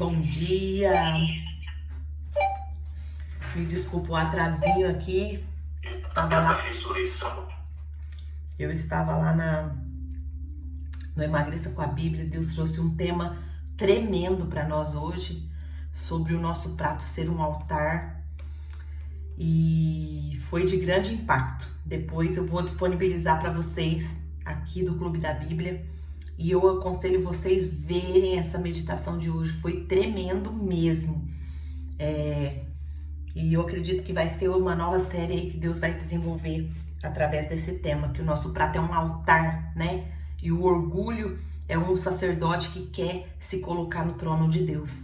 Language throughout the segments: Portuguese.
Bom dia. Me desculpa o atrasinho aqui. Eu estava lá no Emagreça com a Bíblia. Deus trouxe um tema tremendo para nós hoje, sobre o nosso prato ser um altar. E foi de grande impacto. Depois eu vou disponibilizar para vocês aqui do Clube da Bíblia. E eu aconselho vocês verem essa meditação de hoje. Foi tremendo mesmo. E eu acredito que vai ser uma nova série aí que Deus vai desenvolver através desse tema, que o nosso prato é um altar, né? E o orgulho é um sacerdote que quer se colocar no trono de Deus.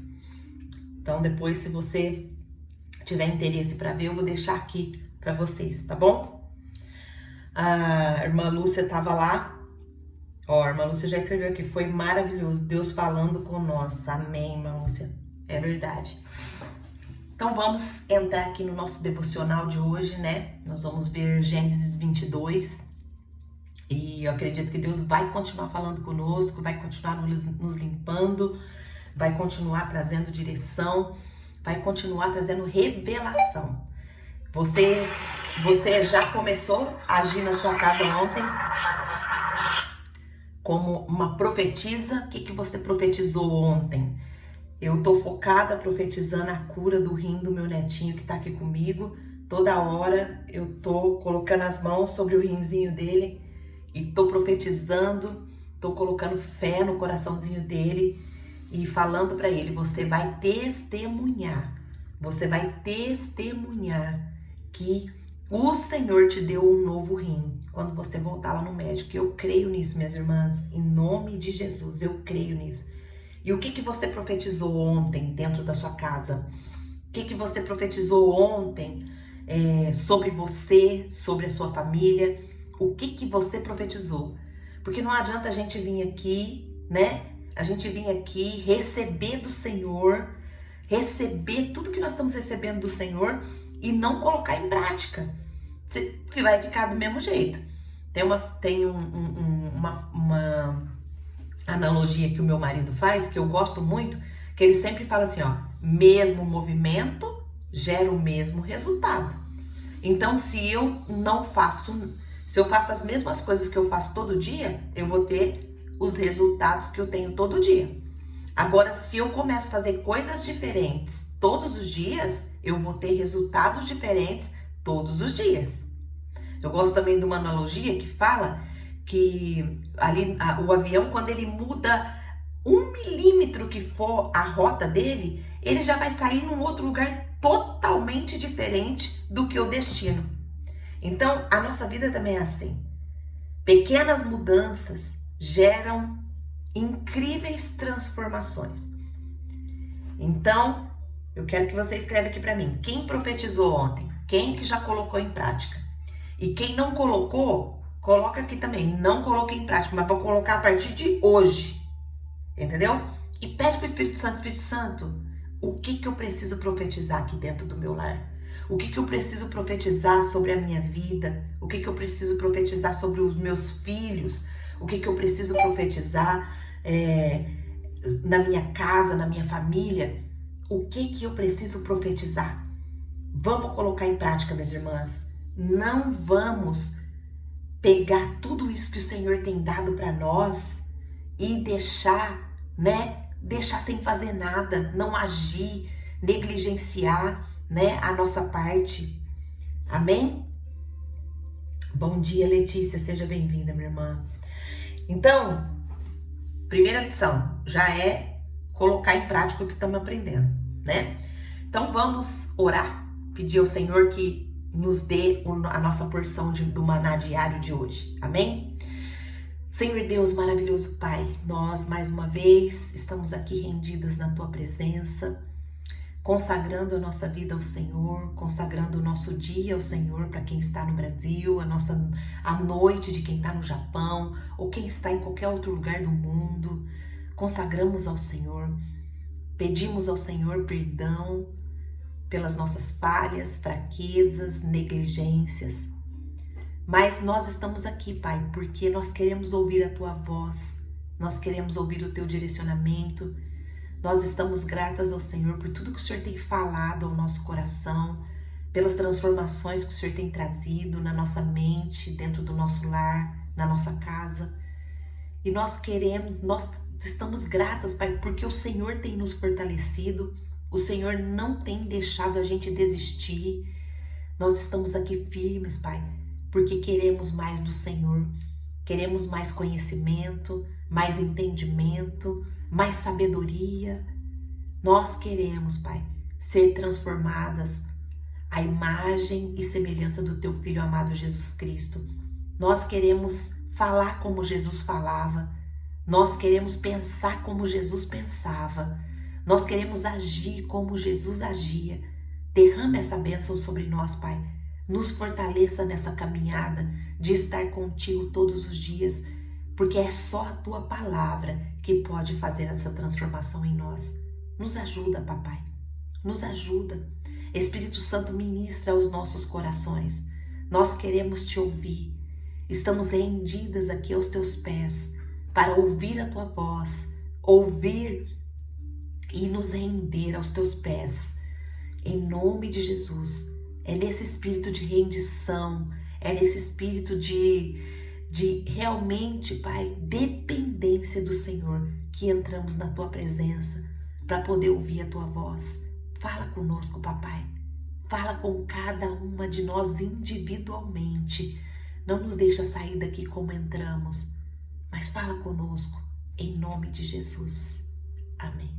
Então depois, se você tiver interesse para ver, eu vou deixar aqui para vocês, tá bom? A irmã Lúcia estava lá. Ó, a irmã Lúcia já escreveu aqui, foi maravilhoso, Deus falando com nós. Amém, irmã Lúcia, é verdade. Então vamos entrar aqui no nosso devocional de hoje, né? Nós vamos ver Gênesis 22. E eu acredito que Deus vai continuar falando conosco, vai continuar nos limpando, vai continuar trazendo direção, vai continuar trazendo revelação. Você já começou a agir na sua casa ontem como uma profetisa? O que você profetizou ontem? Eu tô focada profetizando a cura do rim do meu netinho que tá aqui comigo. Toda hora eu tô colocando as mãos sobre o rinzinho dele e tô profetizando, tô colocando fé no coraçãozinho dele e falando para ele: você vai testemunhar que o Senhor te deu um novo rim quando você voltar lá no médico. Eu creio nisso, minhas irmãs, em nome de Jesus, eu creio nisso. E o que você profetizou ontem dentro da sua casa? O que você profetizou ontem sobre você, sobre a sua família? O que você profetizou? Porque não adianta a gente vir aqui, né? A gente vir aqui receber do Senhor, receber tudo que nós estamos recebendo do Senhor e não colocar em prática. Você vai ficar do mesmo jeito. Tem uma analogia que o meu marido faz, que eu gosto muito, que ele sempre fala assim, ó: mesmo movimento gera o mesmo resultado. Então, se eu faço as mesmas coisas que eu faço todo dia, eu vou ter os resultados que eu tenho todo dia. Agora, se eu começo a fazer coisas diferentes todos os dias, eu vou ter resultados diferentes todos os dias. Eu gosto também de uma analogia que fala que ali o avião, quando ele muda 1 milímetro que for a rota dele, ele já vai sair num outro lugar totalmente diferente do que o destino. Então, a nossa vida também é assim. Pequenas mudanças geram incríveis transformações. Então, eu quero que você escreva aqui para mim: quem profetizou ontem? Quem que já colocou em prática? E quem não colocou, coloca aqui também: não coloquei em prática, mas vou colocar a partir de hoje. Entendeu? E pede para o Espírito Santo, o que eu preciso profetizar aqui dentro do meu lar? O que eu preciso profetizar sobre a minha vida? O que eu preciso profetizar sobre os meus filhos? O que eu preciso profetizar na minha casa, na minha família? O que eu preciso profetizar? Vamos colocar em prática, minhas irmãs. Não vamos pegar tudo isso que o Senhor tem dado para nós e deixar, né? Deixar sem fazer nada, não agir, negligenciar, né, a nossa parte. Amém? Bom dia, Letícia, seja bem-vinda, minha irmã. Então, primeira lição já é colocar em prática o que estamos aprendendo, né? Então vamos orar, pedir ao Senhor que nos dê a nossa porção do maná diário de hoje. Amém? Senhor Deus, maravilhoso Pai, nós mais uma vez estamos aqui rendidas na Tua presença, consagrando a nossa vida ao Senhor, consagrando o nosso dia ao Senhor para quem está no Brasil, a noite de quem está no Japão ou quem está em qualquer outro lugar do mundo. Consagramos ao Senhor, pedimos ao Senhor perdão pelas nossas falhas, fraquezas, negligências. Mas nós estamos aqui, Pai, porque nós queremos ouvir a Tua voz, nós queremos ouvir o Teu direcionamento, Nós estamos gratas ao Senhor por tudo que o Senhor tem falado ao nosso coração, pelas transformações que o Senhor tem trazido na nossa mente, dentro do nosso lar, na nossa casa. E nós estamos gratas, Pai, porque o Senhor tem nos fortalecido, o Senhor não tem deixado a gente desistir. Nós estamos aqui firmes, Pai, porque queremos mais do Senhor, queremos mais conhecimento, mais entendimento, mais sabedoria. Nós queremos, Pai, ser transformadas à imagem e semelhança do Teu Filho amado Jesus Cristo. Nós queremos falar como Jesus falava. Nós queremos pensar como Jesus pensava. Nós queremos agir como Jesus agia. Derrama essa bênção sobre nós, Pai. Nos fortaleça nessa caminhada de estar contigo todos os dias, porque é só a Tua palavra que pode fazer essa transformação em nós. Nos ajuda, Papai. Nos ajuda. Espírito Santo, ministra aos nossos corações. Nós queremos Te ouvir. Estamos rendidas aqui aos Teus pés para ouvir a Tua voz, ouvir e nos render aos Teus pés. Em nome de Jesus, é nesse espírito de rendição, é nesse espírito de realmente, Pai, dependência do Senhor, que entramos na Tua presença para poder ouvir a Tua voz. Fala conosco, Papai. Fala com cada uma de nós individualmente. Não nos deixa sair daqui como entramos, mas fala conosco, em nome de Jesus. Amém.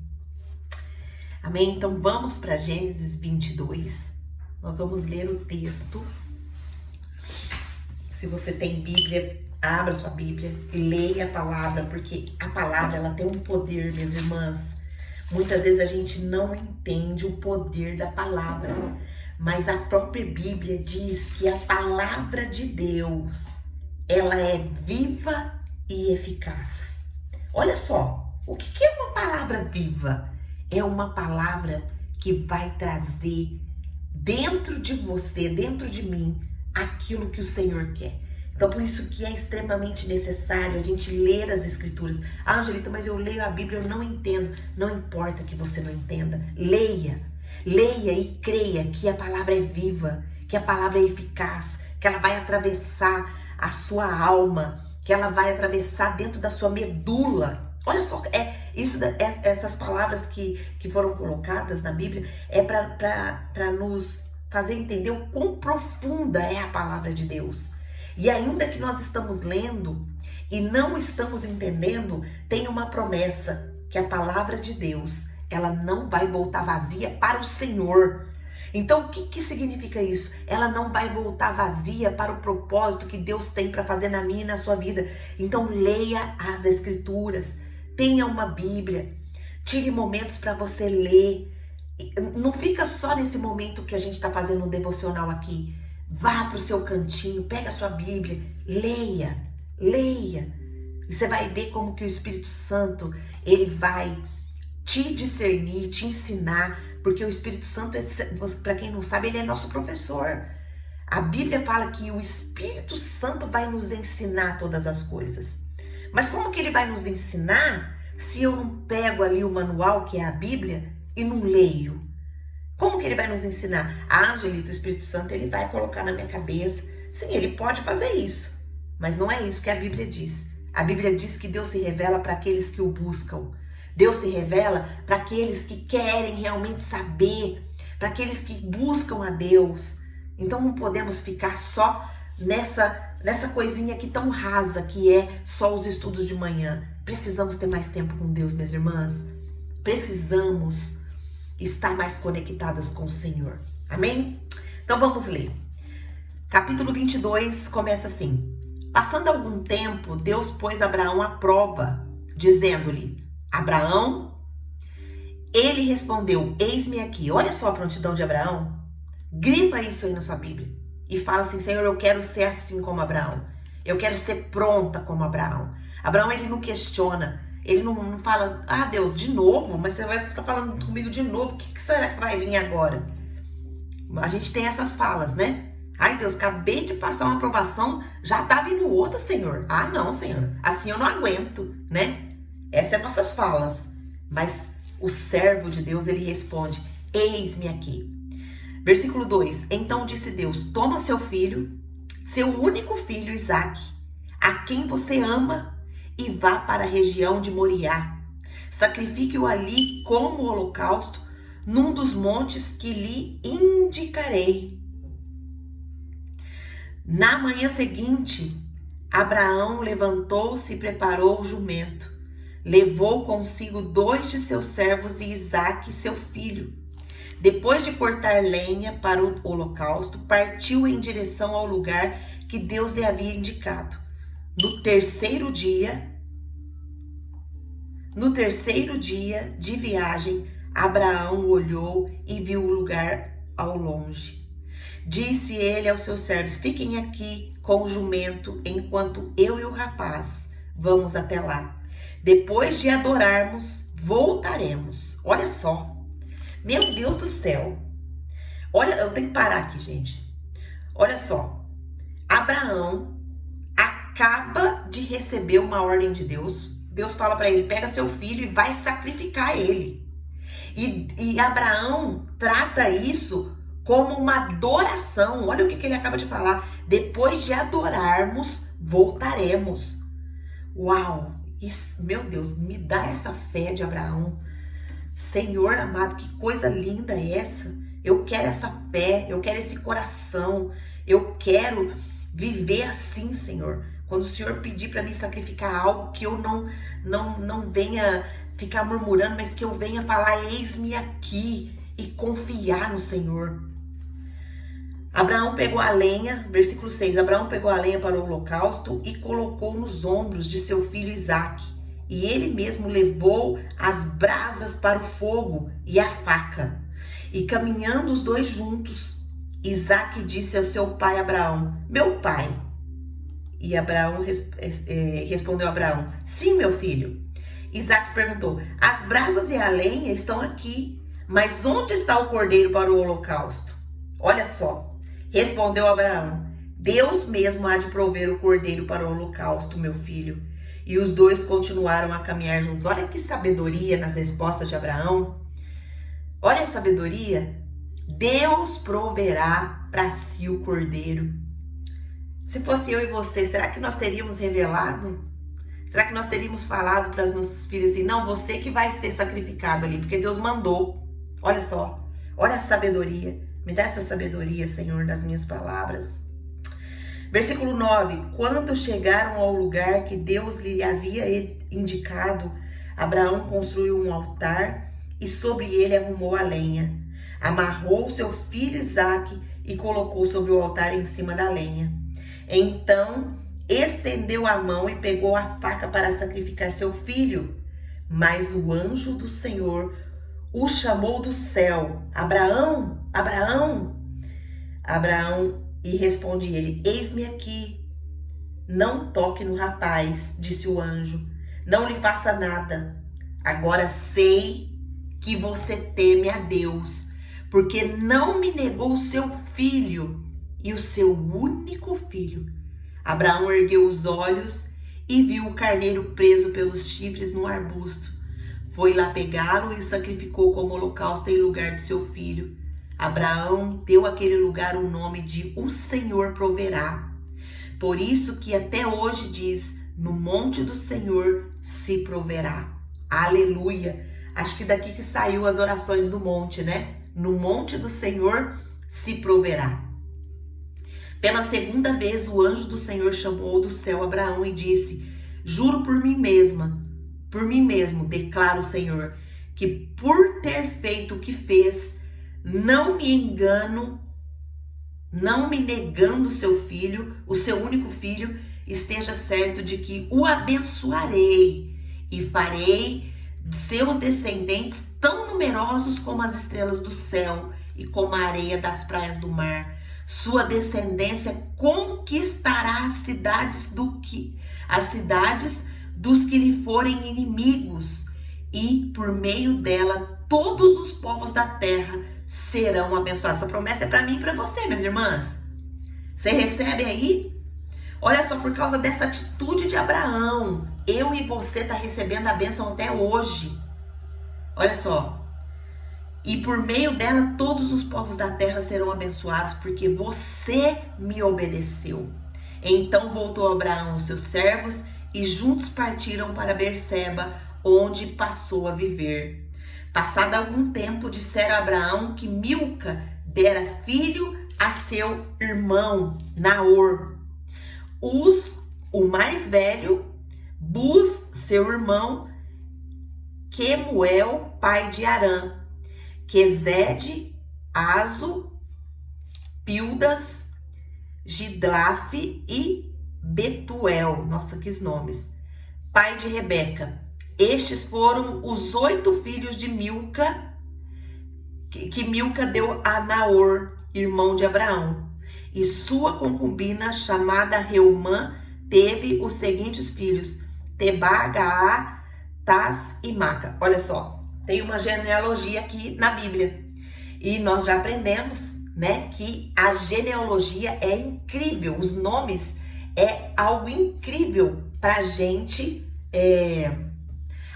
Amém? Então vamos para Gênesis 22. Nós vamos ler o texto. Se você tem Bíblia, abra sua Bíblia, leia a palavra, porque a palavra ela tem um poder, minhas irmãs. Muitas vezes a gente não entende o poder da palavra, mas a própria Bíblia diz que a palavra de Deus, ela é viva e eficaz. Olha só, o que é uma palavra viva? É uma palavra que vai trazer dentro de você, dentro de mim, aquilo que o Senhor quer. Então, por isso que é extremamente necessário a gente ler as Escrituras. Ah, Angelita, mas eu leio a Bíblia, eu não entendo. Não importa que você não entenda. Leia. Leia e creia que a palavra é viva, que a palavra é eficaz, que ela vai atravessar a sua alma, que ela vai atravessar dentro da sua medula. Olha só, essas palavras que foram colocadas na Bíblia é para nos fazer entender o quão profunda é a palavra de Deus. E ainda que nós estamos lendo e não estamos entendendo, tem uma promessa que a palavra de Deus, ela não vai voltar vazia para o Senhor. Então, o que significa isso? Ela não vai voltar vazia para o propósito que Deus tem para fazer na minha e na sua vida. Então, leia as Escrituras, tenha uma Bíblia, tire momentos para você ler. Não fica só nesse momento que a gente está fazendo um devocional aqui. Vá para o seu cantinho, pega a sua Bíblia, leia. E você vai ver como que o Espírito Santo, ele vai te discernir, te ensinar, porque o Espírito Santo, para quem não sabe, ele é nosso professor. A Bíblia fala que o Espírito Santo vai nos ensinar todas as coisas. Mas como que ele vai nos ensinar se eu não pego ali o manual, que é a Bíblia, e não leio? Como que ele vai nos ensinar? Ah, Angelita, o Espírito Santo, ele vai colocar na minha cabeça. Sim, ele pode fazer isso, mas não é isso que a Bíblia diz. A Bíblia diz que Deus se revela para aqueles que o buscam. Deus se revela para aqueles que querem realmente saber, para aqueles que buscam a Deus. Então não podemos ficar só nessa coisinha aqui tão rasa que é só os estudos de manhã. Precisamos ter mais tempo com Deus, minhas irmãs. Precisamos estar mais conectadas com o Senhor. Amém? Então vamos ler. Capítulo 22 começa assim. Passando algum tempo, Deus pôs Abraão à prova, dizendo-lhe: Abraão, ele respondeu: eis-me aqui. Olha só a prontidão de Abraão. Grifa isso aí na sua Bíblia e fala assim: Senhor, eu quero ser assim como Abraão. Eu quero ser pronta como Abraão. Abraão, ele não questiona. Ele não fala: ah, Deus, de novo? Mas você vai estar falando comigo de novo? O que será que vai vir agora? A gente tem essas falas, né? Ai, Deus, acabei de passar uma aprovação, já tá vindo outra, Senhor. Ah, não, Senhor, assim eu não aguento, né? Essas são nossas falas. Mas o servo de Deus, ele responde: eis-me aqui. Versículo 2: Então disse Deus: toma seu filho, seu único filho Isaque, a quem você ama, e vá para a região de Moriá. Sacrifique-o ali como holocausto, num dos montes que lhe indicarei. Na manhã seguinte, Abraão levantou-se e preparou o jumento. Levou consigo 2 de seus servos e Isaque, seu filho. Depois de cortar lenha para o holocausto, partiu em direção ao lugar que Deus lhe havia indicado. No terceiro dia de viagem, Abraão olhou e viu o lugar ao longe. Disse ele aos seus servos: fiquem aqui com o jumento, enquanto eu e o rapaz vamos até lá. Depois de adorarmos, voltaremos. Olha só. Meu Deus do céu. Olha, eu tenho que parar aqui, gente. Olha só. Abraão acaba de receber uma ordem de Deus. Deus fala para ele: pega seu filho e vai sacrificar ele. E Abraão trata isso como uma adoração. Olha o que ele acaba de falar. Depois de adorarmos, voltaremos. Uau! Isso, meu Deus, me dá essa fé de Abraão. Senhor amado, que coisa linda é essa? Eu quero essa fé, eu quero esse coração. Eu quero viver assim, Senhor. Quando o Senhor pedir para me sacrificar algo, que eu não venha ficar murmurando, mas que eu venha falar: eis-me aqui, e confiar no Senhor. Abraão pegou a lenha, versículo 6, Abraão pegou a lenha para o holocausto e colocou nos ombros de seu filho Isaque. E ele mesmo levou as brasas para o fogo e a faca. E caminhando os dois juntos, Isaque disse ao seu pai Abraão: meu pai. E Abraão respondeu a Abraão: sim, meu filho. Isaque perguntou: as brasas e a lenha estão aqui, mas onde está o cordeiro para o holocausto? Olha só. Respondeu Abraão: Deus mesmo há de prover o cordeiro para o holocausto, meu filho. E os dois continuaram a caminhar juntos. Olha que sabedoria nas respostas de Abraão. Olha a sabedoria. Deus proverá para si o cordeiro. Se fosse eu e você, será que nós teríamos revelado? Será que nós teríamos falado para os nossos filhos assim: não, você que vai ser sacrificado ali, porque Deus mandou. Olha só, olha a sabedoria. Me dá essa sabedoria, Senhor, nas minhas palavras. Versículo 9. Quando chegaram ao lugar que Deus lhe havia indicado, Abraão construiu um altar e sobre ele arrumou a lenha. Amarrou seu filho Isaque e colocou sobre o altar em cima da lenha. Então estendeu a mão e pegou a faca para sacrificar seu filho. Mas o anjo do Senhor o chamou do céu: Abraão, Abraão. Abraão, e responde ele: eis-me aqui. Não toque no rapaz, disse o anjo. Não lhe faça nada. Agora sei que você teme a Deus, porque não me negou o seu filho, e o seu único filho. Abraão ergueu os olhos e viu o carneiro preso pelos chifres no arbusto. Foi lá pegá-lo e sacrificou como holocausto em lugar de seu filho. Abraão deu àquele lugar o nome de O Senhor Proverá. Por isso que até hoje diz: no monte do Senhor se proverá. Aleluia! Acho que daqui que saiu as orações do monte, né? No monte do Senhor se proverá. Pela segunda vez o anjo do Senhor chamou do céu Abraão e disse: juro por mim mesmo, declara o Senhor, que por ter feito o que fez, não me engano, não me negando seu filho, o seu único filho, esteja certo de que o abençoarei e farei seus descendentes tão numerosos como as estrelas do céu e como a areia das praias do mar. Sua descendência conquistará as cidades dos que lhe forem inimigos, e por meio dela todos os povos da terra serão abençoados. Essa promessa é para mim e para você, minhas irmãs. Você recebe aí? Olha só, por causa dessa atitude de Abraão, eu e você tá recebendo a bênção até hoje. Olha só. E por meio dela todos os povos da terra serão abençoados, porque você me obedeceu. Então voltou Abraão aos seus servos e juntos partiram para Berseba, onde passou a viver. Passado algum tempo, disseram a Abraão que Milca dera filho a seu irmão Naor. O mais velho, Buz, seu irmão, Quemuel, pai de Arã, Quezede, Azo, Pildas, Gidlafe e Betuel. Nossa, que nomes. Pai de Rebeca. Estes foram os 8 filhos de Milca, que Milca deu a Naor, irmão de Abraão. E sua concubina, chamada Reumã, teve os seguintes filhos: Tebá, Gaá, Tás e Maca. Olha só, tem uma genealogia aqui na Bíblia. E nós já aprendemos, né, que a genealogia é incrível. Os nomes é algo incrível pra gente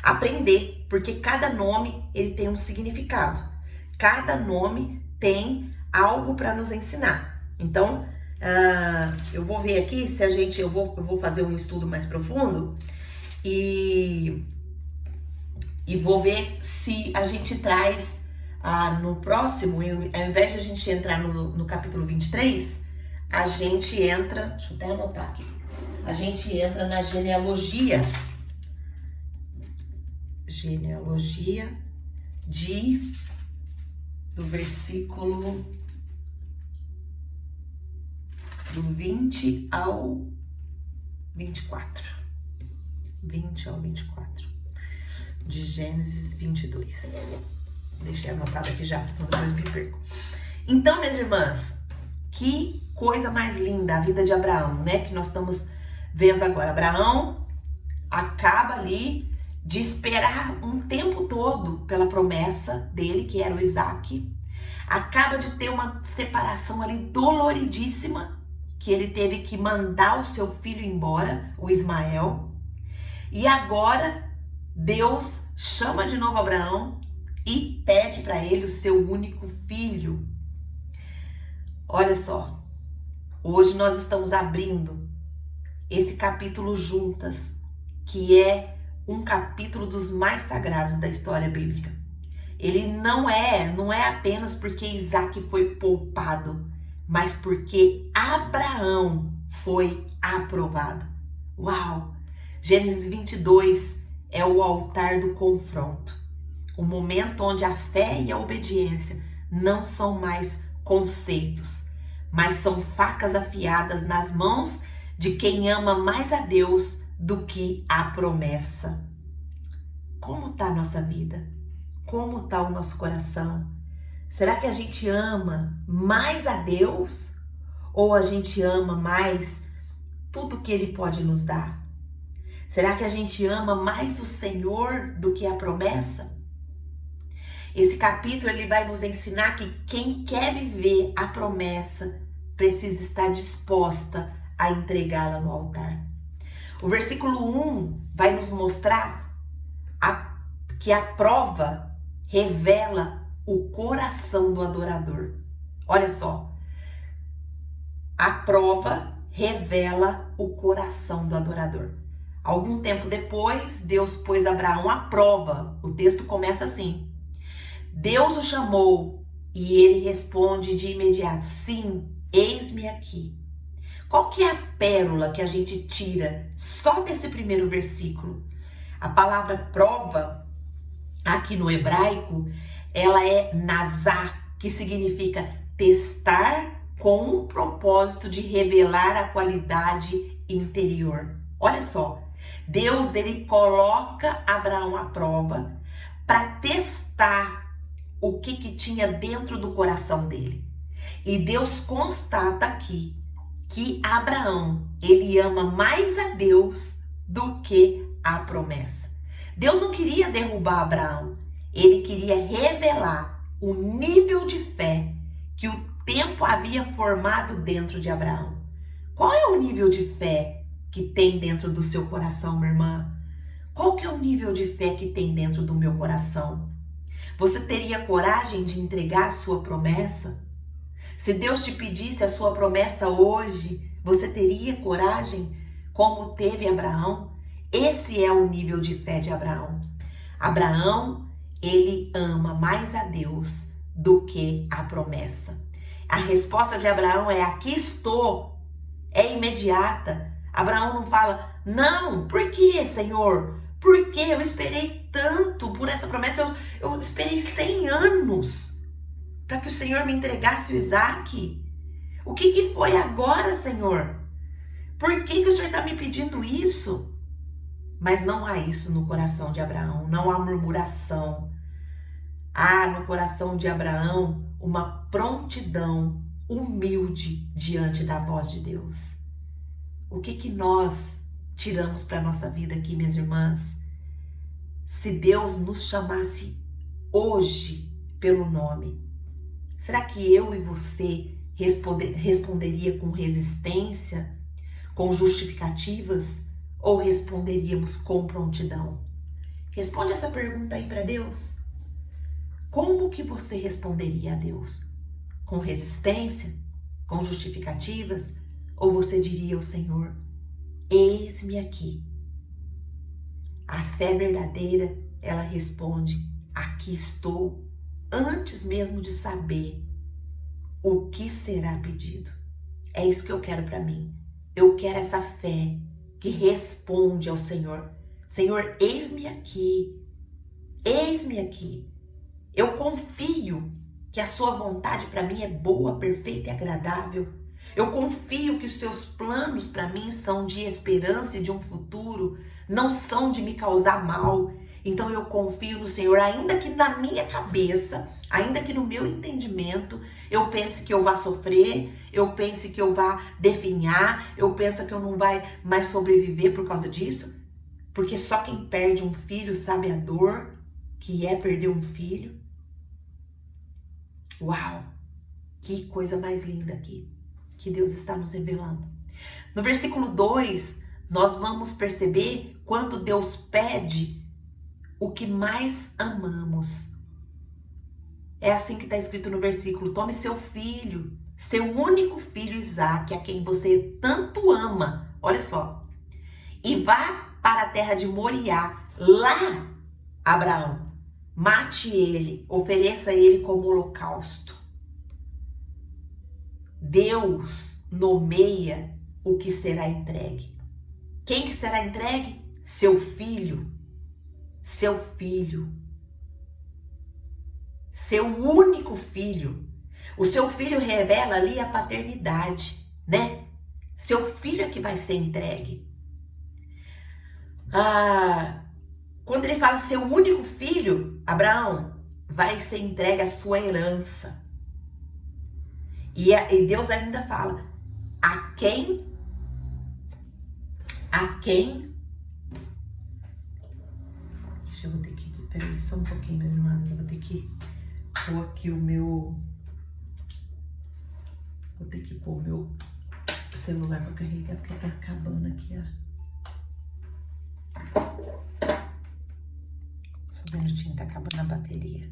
aprender, porque cada nome ele tem um significado. Cada nome tem algo para nos ensinar. Então, eu vou ver aqui se eu vou fazer um estudo mais profundo e vou ver se a gente traz no próximo, ao invés de a gente entrar no capítulo 23, a gente entra, deixa eu até anotar aqui, a gente entra na genealogia do versículo do 20 ao 24. 20 ao 24. De Gênesis 22. Deixei anotado aqui já, senão depois me perco. Então, minhas irmãs, que coisa mais linda a vida de Abraão, né? Que nós estamos vendo agora. Abraão acaba ali de esperar um tempo todo pela promessa dele, que era o Isaac. Acaba de ter uma separação ali doloridíssima, que ele teve que mandar o seu filho embora, o Ismael. E agora Deus chama de novo Abraão e pede para ele o seu único filho. Olha só, hoje nós estamos abrindo esse capítulo juntas, que é um capítulo dos mais sagrados da história bíblica. Ele não é apenas porque Isaac foi poupado, mas porque Abraão foi aprovado. Uau! Gênesis 22 é o altar do confronto. O momento onde a fé e a obediência não são mais conceitos, mas são facas afiadas nas mãos de quem ama mais a Deus do que a promessa. Como está a nossa vida? Como está o nosso coração? Será que a gente ama mais a Deus? Ou a gente ama mais tudo que Ele pode nos dar? Será que a gente ama mais o Senhor do que a promessa? Esse capítulo ele vai nos ensinar que quem quer viver a promessa precisa estar disposta a entregá-la no altar. O versículo 1 vai nos mostrar que a prova revela o coração do adorador. Olha só, a prova revela o coração do adorador. Algum tempo depois, Deus pôs Abraão à prova. O texto começa assim: Deus o chamou e ele responde de imediato: sim, eis-me aqui. Qual que é a pérola que a gente tira só desse primeiro versículo? A palavra prova, aqui no hebraico, ela é nazá, que significa testar com um propósito de revelar a qualidade interior. Olha só, Deus ele coloca Abraão à prova para testar o que tinha dentro do coração dele. E Deus constata aqui que Abraão, ele ama mais a Deus do que a promessa. Deus não queria derrubar Abraão, ele queria revelar o nível de fé que o tempo havia formado dentro de Abraão. Qual é o nível de fé que tem dentro do seu coração, minha irmã? Qual que é o nível de fé que tem dentro do meu coração? Você teria coragem de entregar a sua promessa? Se Deus te pedisse a sua promessa hoje, você teria coragem, como teve Abraão? Esse é o nível de fé de Abraão. Abraão, ele ama mais a Deus do que a promessa. A resposta de Abraão é: aqui estou. É imediata. Abraão não fala: não, por que, Senhor? Por que eu esperei tanto por essa promessa? Eu esperei 100 anos para que o Senhor me entregasse o Isaac. O que foi agora, Senhor? Por que o Senhor está me pedindo isso? Mas não há isso no coração de Abraão, não há murmuração. Há no coração de Abraão uma prontidão humilde diante da voz de Deus. O que nós tiramos para a nossa vida aqui, minhas irmãs? Se Deus nos chamasse hoje pelo nome, será que eu e você responderia com resistência, com justificativas, ou responderíamos com prontidão? Responde essa pergunta aí para Deus. Como que você responderia a Deus? Com resistência? Com justificativas? Ou você diria ao Senhor: eis-me aqui. A fé verdadeira, ela responde: aqui estou, antes mesmo de saber o que será pedido. É isso que eu quero para mim. Eu quero essa fé que responde ao Senhor: Senhor, eis-me aqui. Eis-me aqui. Eu confio que a sua vontade para mim é boa, perfeita e agradável. Eu confio que os seus planos para mim são de esperança e de um futuro, não são de me causar mal. Então eu confio no Senhor, ainda que na minha cabeça, ainda que no meu entendimento, eu pense que eu vá sofrer, eu pense que eu vá definhar, eu penso que eu não vai mais sobreviver por causa disso, porque só quem perde um filho sabe a dor que é perder um filho. Uau! Que coisa mais linda aqui que Deus está nos revelando. No versículo 2, nós vamos perceber quando Deus pede o que mais amamos. É assim que está escrito no versículo: tome seu filho, seu único filho Isaac, a quem você tanto ama, olha só, e vá para a terra de Moriá. Lá, Abraão, mate ele, ofereça ele como holocausto. Deus nomeia o que será entregue. Quem que será entregue? Seu filho. Seu filho. Seu único filho. O seu filho revela ali a paternidade, né? Seu filho é que vai ser entregue. Quando ele fala seu único filho, Abraão, vai ser entregue a sua herança. E Deus ainda fala: a quem, deixa eu vou ter que, peraí, só um pouquinho, minhas irmãs, eu vou ter que pôr aqui vou ter que pôr o meu celular para carregar, porque tá acabando aqui, Só um minutinho, tá acabando a bateria.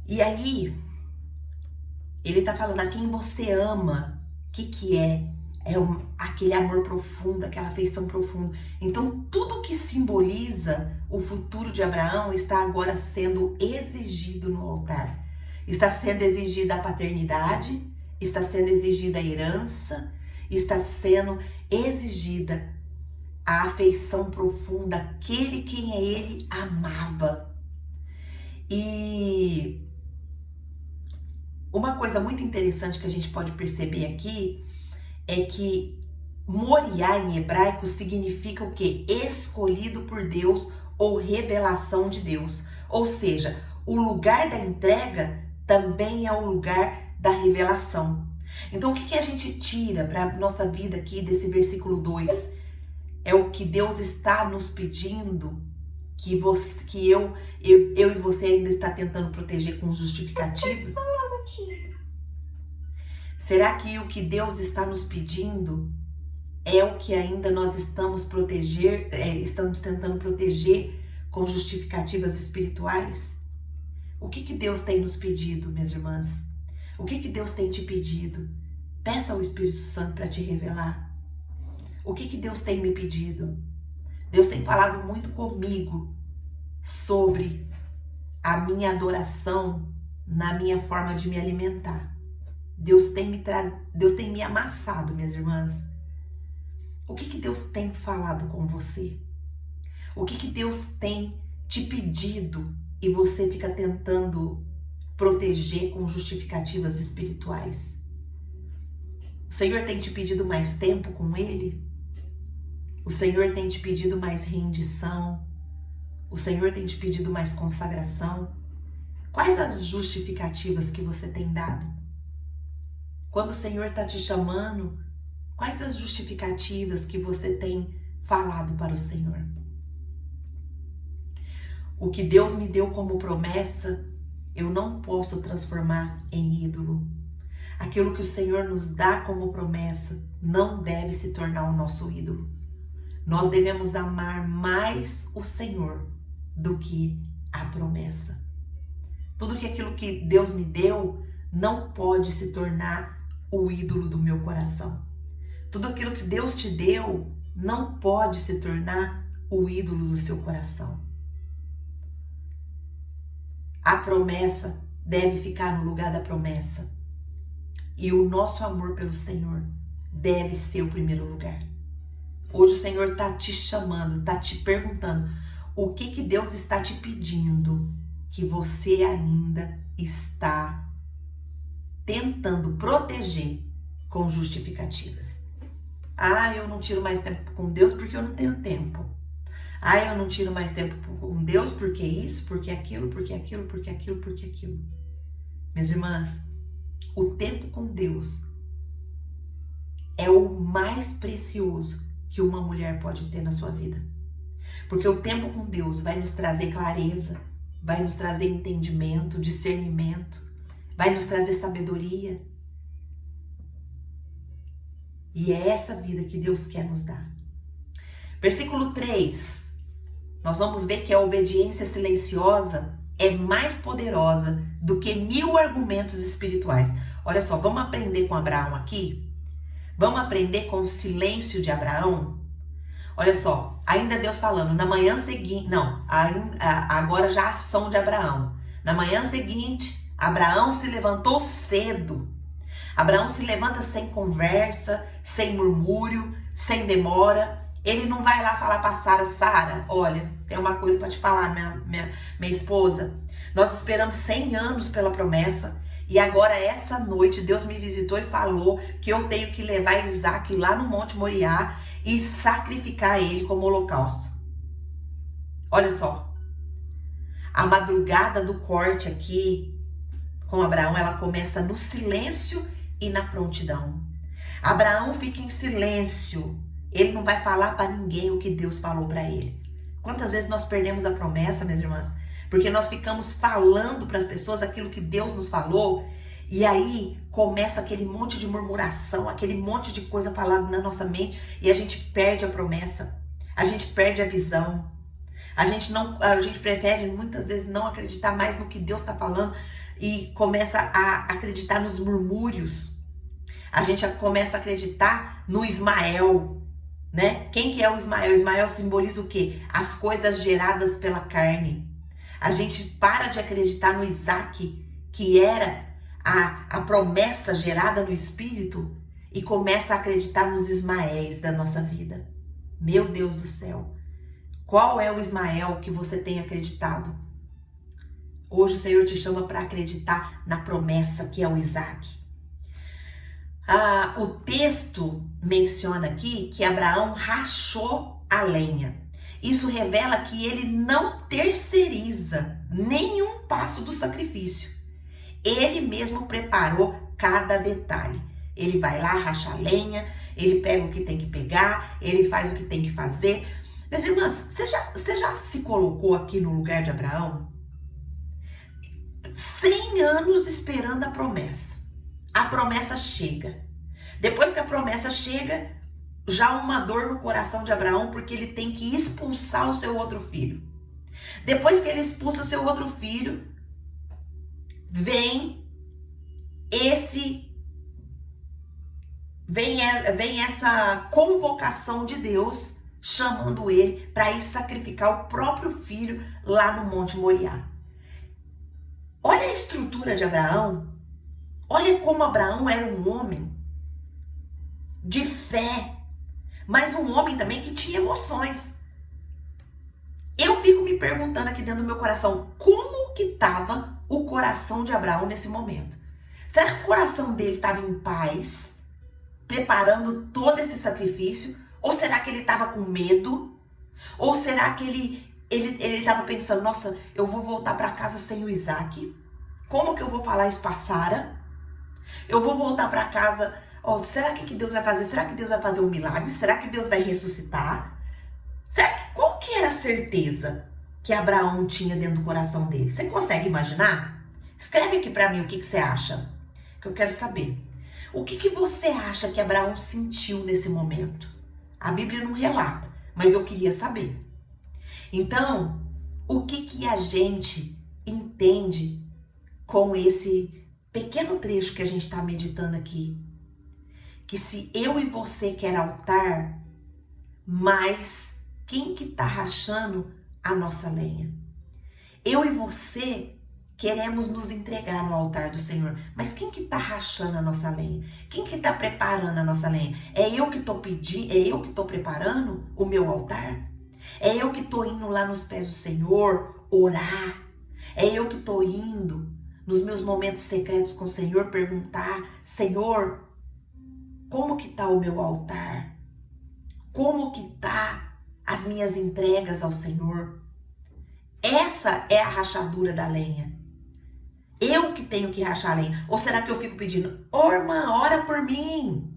E aí, ele tá falando a quem você ama. O que é? Aquele amor profundo, aquela afeição profunda. Então, tudo que simboliza o futuro de Abraão está agora sendo exigido no altar. Está sendo exigida a paternidade, está sendo exigida a herança, está sendo exigida a afeição profunda, aquele quem ele amava. E uma coisa muito interessante que a gente pode perceber aqui é que Moriá em hebraico significa o quê? Escolhido por Deus ou revelação de Deus. Ou seja, o lugar da entrega também é o lugar da revelação. Então, o que a gente tira para a nossa vida aqui desse versículo 2? É o que Deus está nos pedindo que eu e você ainda está tentando proteger com justificativa? Será que o que Deus está nos pedindo é o que ainda nós estamos tentando proteger com justificativas espirituais? O que Deus tem nos pedido, minhas irmãs? O que Deus tem te pedido? Peça ao Espírito Santo para te revelar. O que Deus tem me pedido? Deus tem falado muito comigo sobre a minha adoração na minha forma de me alimentar. Deus tem me amassado, minhas irmãs. O que Deus tem falado com você? O que Deus tem te pedido e você fica tentando proteger com justificativas espirituais? O Senhor tem te pedido mais tempo com Ele? O Senhor tem te pedido mais rendição? O Senhor tem te pedido mais consagração? Quais as justificativas que você tem dado? Quando o Senhor está te chamando, quais as justificativas que você tem falado para o Senhor? O que Deus me deu como promessa, eu não posso transformar em ídolo. Aquilo que o Senhor nos dá como promessa não deve se tornar o nosso ídolo. Nós devemos amar mais o Senhor do que a promessa. Tudo que aquilo que Deus me deu não pode se tornar o ídolo do meu coração. Tudo aquilo que Deus te deu não pode se tornar o ídolo do seu coração. A promessa deve ficar no lugar da promessa. E o nosso amor pelo Senhor deve ser o primeiro lugar. Hoje o Senhor está te chamando, está te perguntando o que Deus está te pedindo que você ainda está tentando proteger com justificativas. Eu não tiro mais tempo com Deus porque eu não tenho tempo. Eu não tiro mais tempo com Deus porque isso, porque aquilo, porque aquilo, porque aquilo, porque aquilo. Minhas irmãs, o tempo com Deus é o mais precioso que uma mulher pode ter na sua vida. Porque o tempo com Deus vai nos trazer clareza, vai nos trazer entendimento, discernimento, vai nos trazer sabedoria. E é essa vida que Deus quer nos dar. Versículo 3, nós vamos ver que a obediência silenciosa é mais poderosa do que 1000 argumentos espirituais. Olha só, vamos aprender com Abraão aqui? Vamos aprender com o silêncio de Abraão? Olha só, ainda Deus falando, na manhã seguinte, agora já a ação de Abraão. Na manhã seguinte, Abraão se levantou cedo. Abraão se levanta sem conversa, sem murmúrio, sem demora. Ele não vai lá falar para Sara, olha, tem uma coisa para te falar, minha esposa. Nós esperamos 100 anos pela promessa e agora essa noite Deus me visitou e falou que eu tenho que levar Isaac lá no Monte Moriá e sacrificar ele como holocausto. Olha só, a madrugada do corte aqui com Abraão, ela começa no silêncio e na prontidão. Abraão fica em silêncio. Ele não vai falar para ninguém o que Deus falou para ele. Quantas vezes nós perdemos a promessa, minhas irmãs? Porque nós ficamos falando para as pessoas aquilo que Deus nos falou e aí começa aquele monte de murmuração, aquele monte de coisa falada na nossa mente e a gente perde a promessa, a gente perde a visão. A gente prefere muitas vezes não acreditar mais no que Deus está falando e começa a acreditar nos murmúrios. A gente começa a acreditar no Ismael, né? Quem que é o Ismael? O Ismael simboliza o quê? As coisas geradas pela carne. A gente para de acreditar no Isaac, que era a promessa gerada no Espírito, e começa a acreditar nos Ismaéis da nossa vida. Meu Deus do céu! Qual é o Ismael que você tem acreditado? Hoje o Senhor te chama para acreditar na promessa que é o Isaac. O texto menciona aqui que Abraão rachou a lenha. Isso revela que ele não terceiriza nenhum passo do sacrifício. Ele mesmo preparou cada detalhe. Ele vai lá, racha a lenha, ele pega o que tem que pegar, ele faz o que tem que fazer. Minhas irmãs, você já se colocou aqui no lugar de Abraão? 100 anos esperando a promessa. A promessa chega. Depois que a promessa chega, já uma dor no coração de Abraão, porque ele tem que expulsar o seu outro filho. Depois que ele expulsa seu outro filho, vem essa convocação de Deus, chamando ele para ir sacrificar o próprio filho lá no Monte Moriá. Olha a estrutura de Abraão. Olha como Abraão era um homem de fé, mas um homem também que tinha emoções. Eu fico me perguntando aqui dentro do meu coração, como que estava o coração de Abraão nesse momento? Será que o coração dele estava em paz, preparando todo esse sacrifício? Ou será que ele estava com medo? Ou será que ele estava pensando, nossa, eu vou voltar para casa sem o Isaac? Como que eu vou falar isso para Sara? Eu vou voltar para casa, será que Deus vai fazer? Será que Deus vai fazer um milagre? Será que Deus vai ressuscitar? Qual que era a certeza que Abraão tinha dentro do coração dele? Você consegue imaginar? Escreve aqui para mim o que você acha, que eu quero saber. O que você acha que Abraão sentiu nesse momento? A Bíblia não relata, mas eu queria saber. Então, o que a gente entende com esse pequeno trecho que a gente está meditando aqui? Que se eu e você quer altar, mas quem que tá rachando a nossa lenha? Eu e você queremos nos entregar no altar do Senhor, mas quem que tá rachando a nossa lenha? Quem que tá preparando a nossa lenha? É eu que tô pedindo, é eu que tô preparando o meu altar? É eu que tô indo lá nos pés do Senhor orar? É eu que tô indo nos meus momentos secretos com o Senhor perguntar, Senhor, como que tá o meu altar? Como que tá as minhas entregas ao Senhor? Essa é a rachadura da lenha. Eu que tenho que rachar a lenha. Ou será que eu fico pedindo, irmã, ora por mim.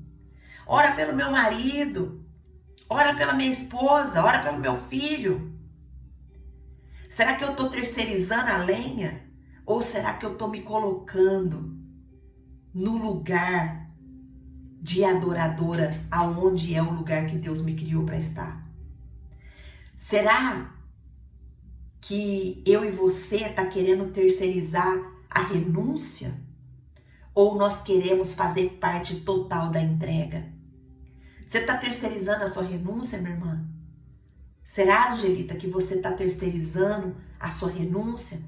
Ora pelo meu marido. Ora pela minha esposa. Ora pelo meu filho. Será que eu tô terceirizando a lenha? Ou será que eu tô me colocando no lugar de adoradora, aonde é o lugar que Deus me criou para estar? Será que eu e você tá querendo terceirizar a renúncia? Ou nós queremos fazer parte total da entrega? Você tá terceirizando a sua renúncia, minha irmã? Será, Angelita, que você tá terceirizando a sua renúncia?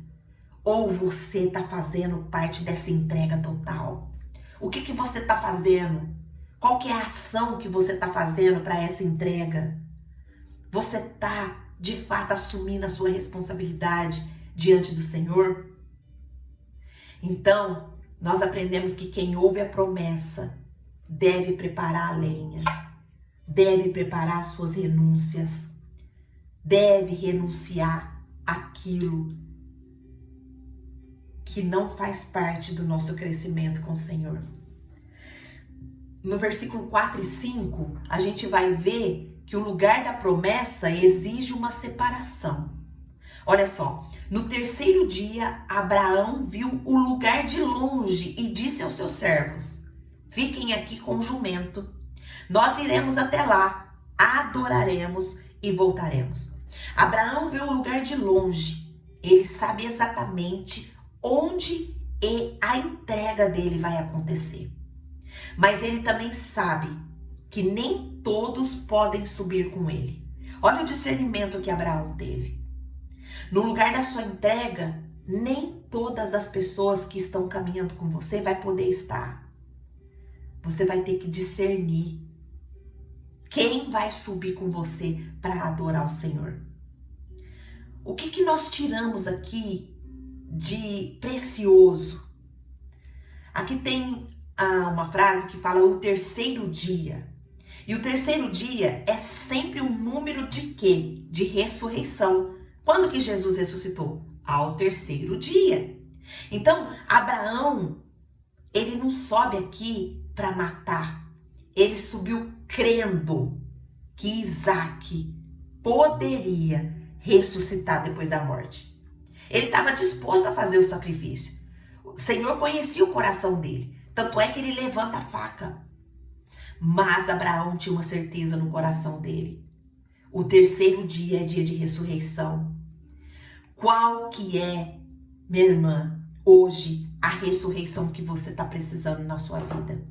Ou você tá fazendo parte dessa entrega total? O que você tá fazendo? Qual que é a ação que você tá fazendo para essa entrega? Você tá de fato assumindo a sua responsabilidade diante do Senhor? Então, nós aprendemos que quem ouve a promessa deve preparar a lenha, deve preparar as suas renúncias, deve renunciar aquilo que não faz parte do nosso crescimento com o Senhor. No versículo 4 e 5, a gente vai ver que o lugar da promessa exige uma separação. Olha só, no terceiro dia, Abraão viu o lugar de longe e disse aos seus servos, fiquem aqui com o jumento, nós iremos até lá, adoraremos e voltaremos. Abraão vê o lugar de longe, ele sabe exatamente onde a entrega dele vai acontecer. Mas ele também sabe que nem todos podem subir com ele. Olha o discernimento que Abraão teve. No lugar da sua entrega, nem todas as pessoas que estão caminhando com você vai poder estar. Você vai ter que discernir quem vai subir com você para adorar o Senhor. O que nós tiramos aqui de precioso? Aqui tem uma frase que fala o terceiro dia. E o terceiro dia é sempre um número de quê? De ressurreição. Quando que Jesus ressuscitou? Ao terceiro dia. Então, Abraão, ele não sobe aqui para matar. Ele subiu crendo que Isaac poderia ressuscitar depois da morte. Ele estava disposto a fazer o sacrifício. O Senhor conhecia o coração dele. Tanto é que ele levanta a faca. Mas Abraão tinha uma certeza no coração dele. O terceiro dia é dia de ressurreição. Qual que é, minha irmã, hoje a ressurreição que você está precisando na sua vida?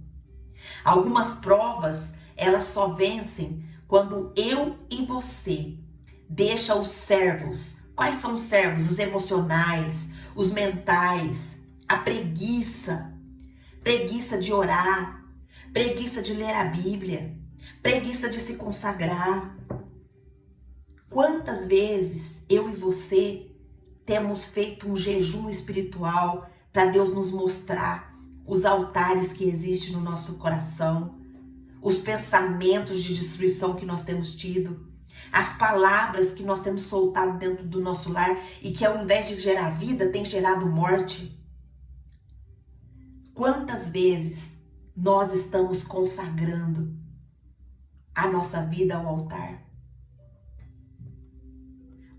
Algumas provas, elas só vencem quando eu e você deixa os servos. Quais são os servos? Os emocionais, os mentais, a preguiça. Preguiça de orar, preguiça de ler a Bíblia, preguiça de se consagrar. Quantas vezes eu e você temos feito um jejum espiritual para Deus nos mostrar os altares que existem no nosso coração, os pensamentos de destruição que nós temos tido, as palavras que nós temos soltado dentro do nosso lar e que ao invés de gerar vida, tem gerado morte. Quantas vezes nós estamos consagrando a nossa vida ao altar?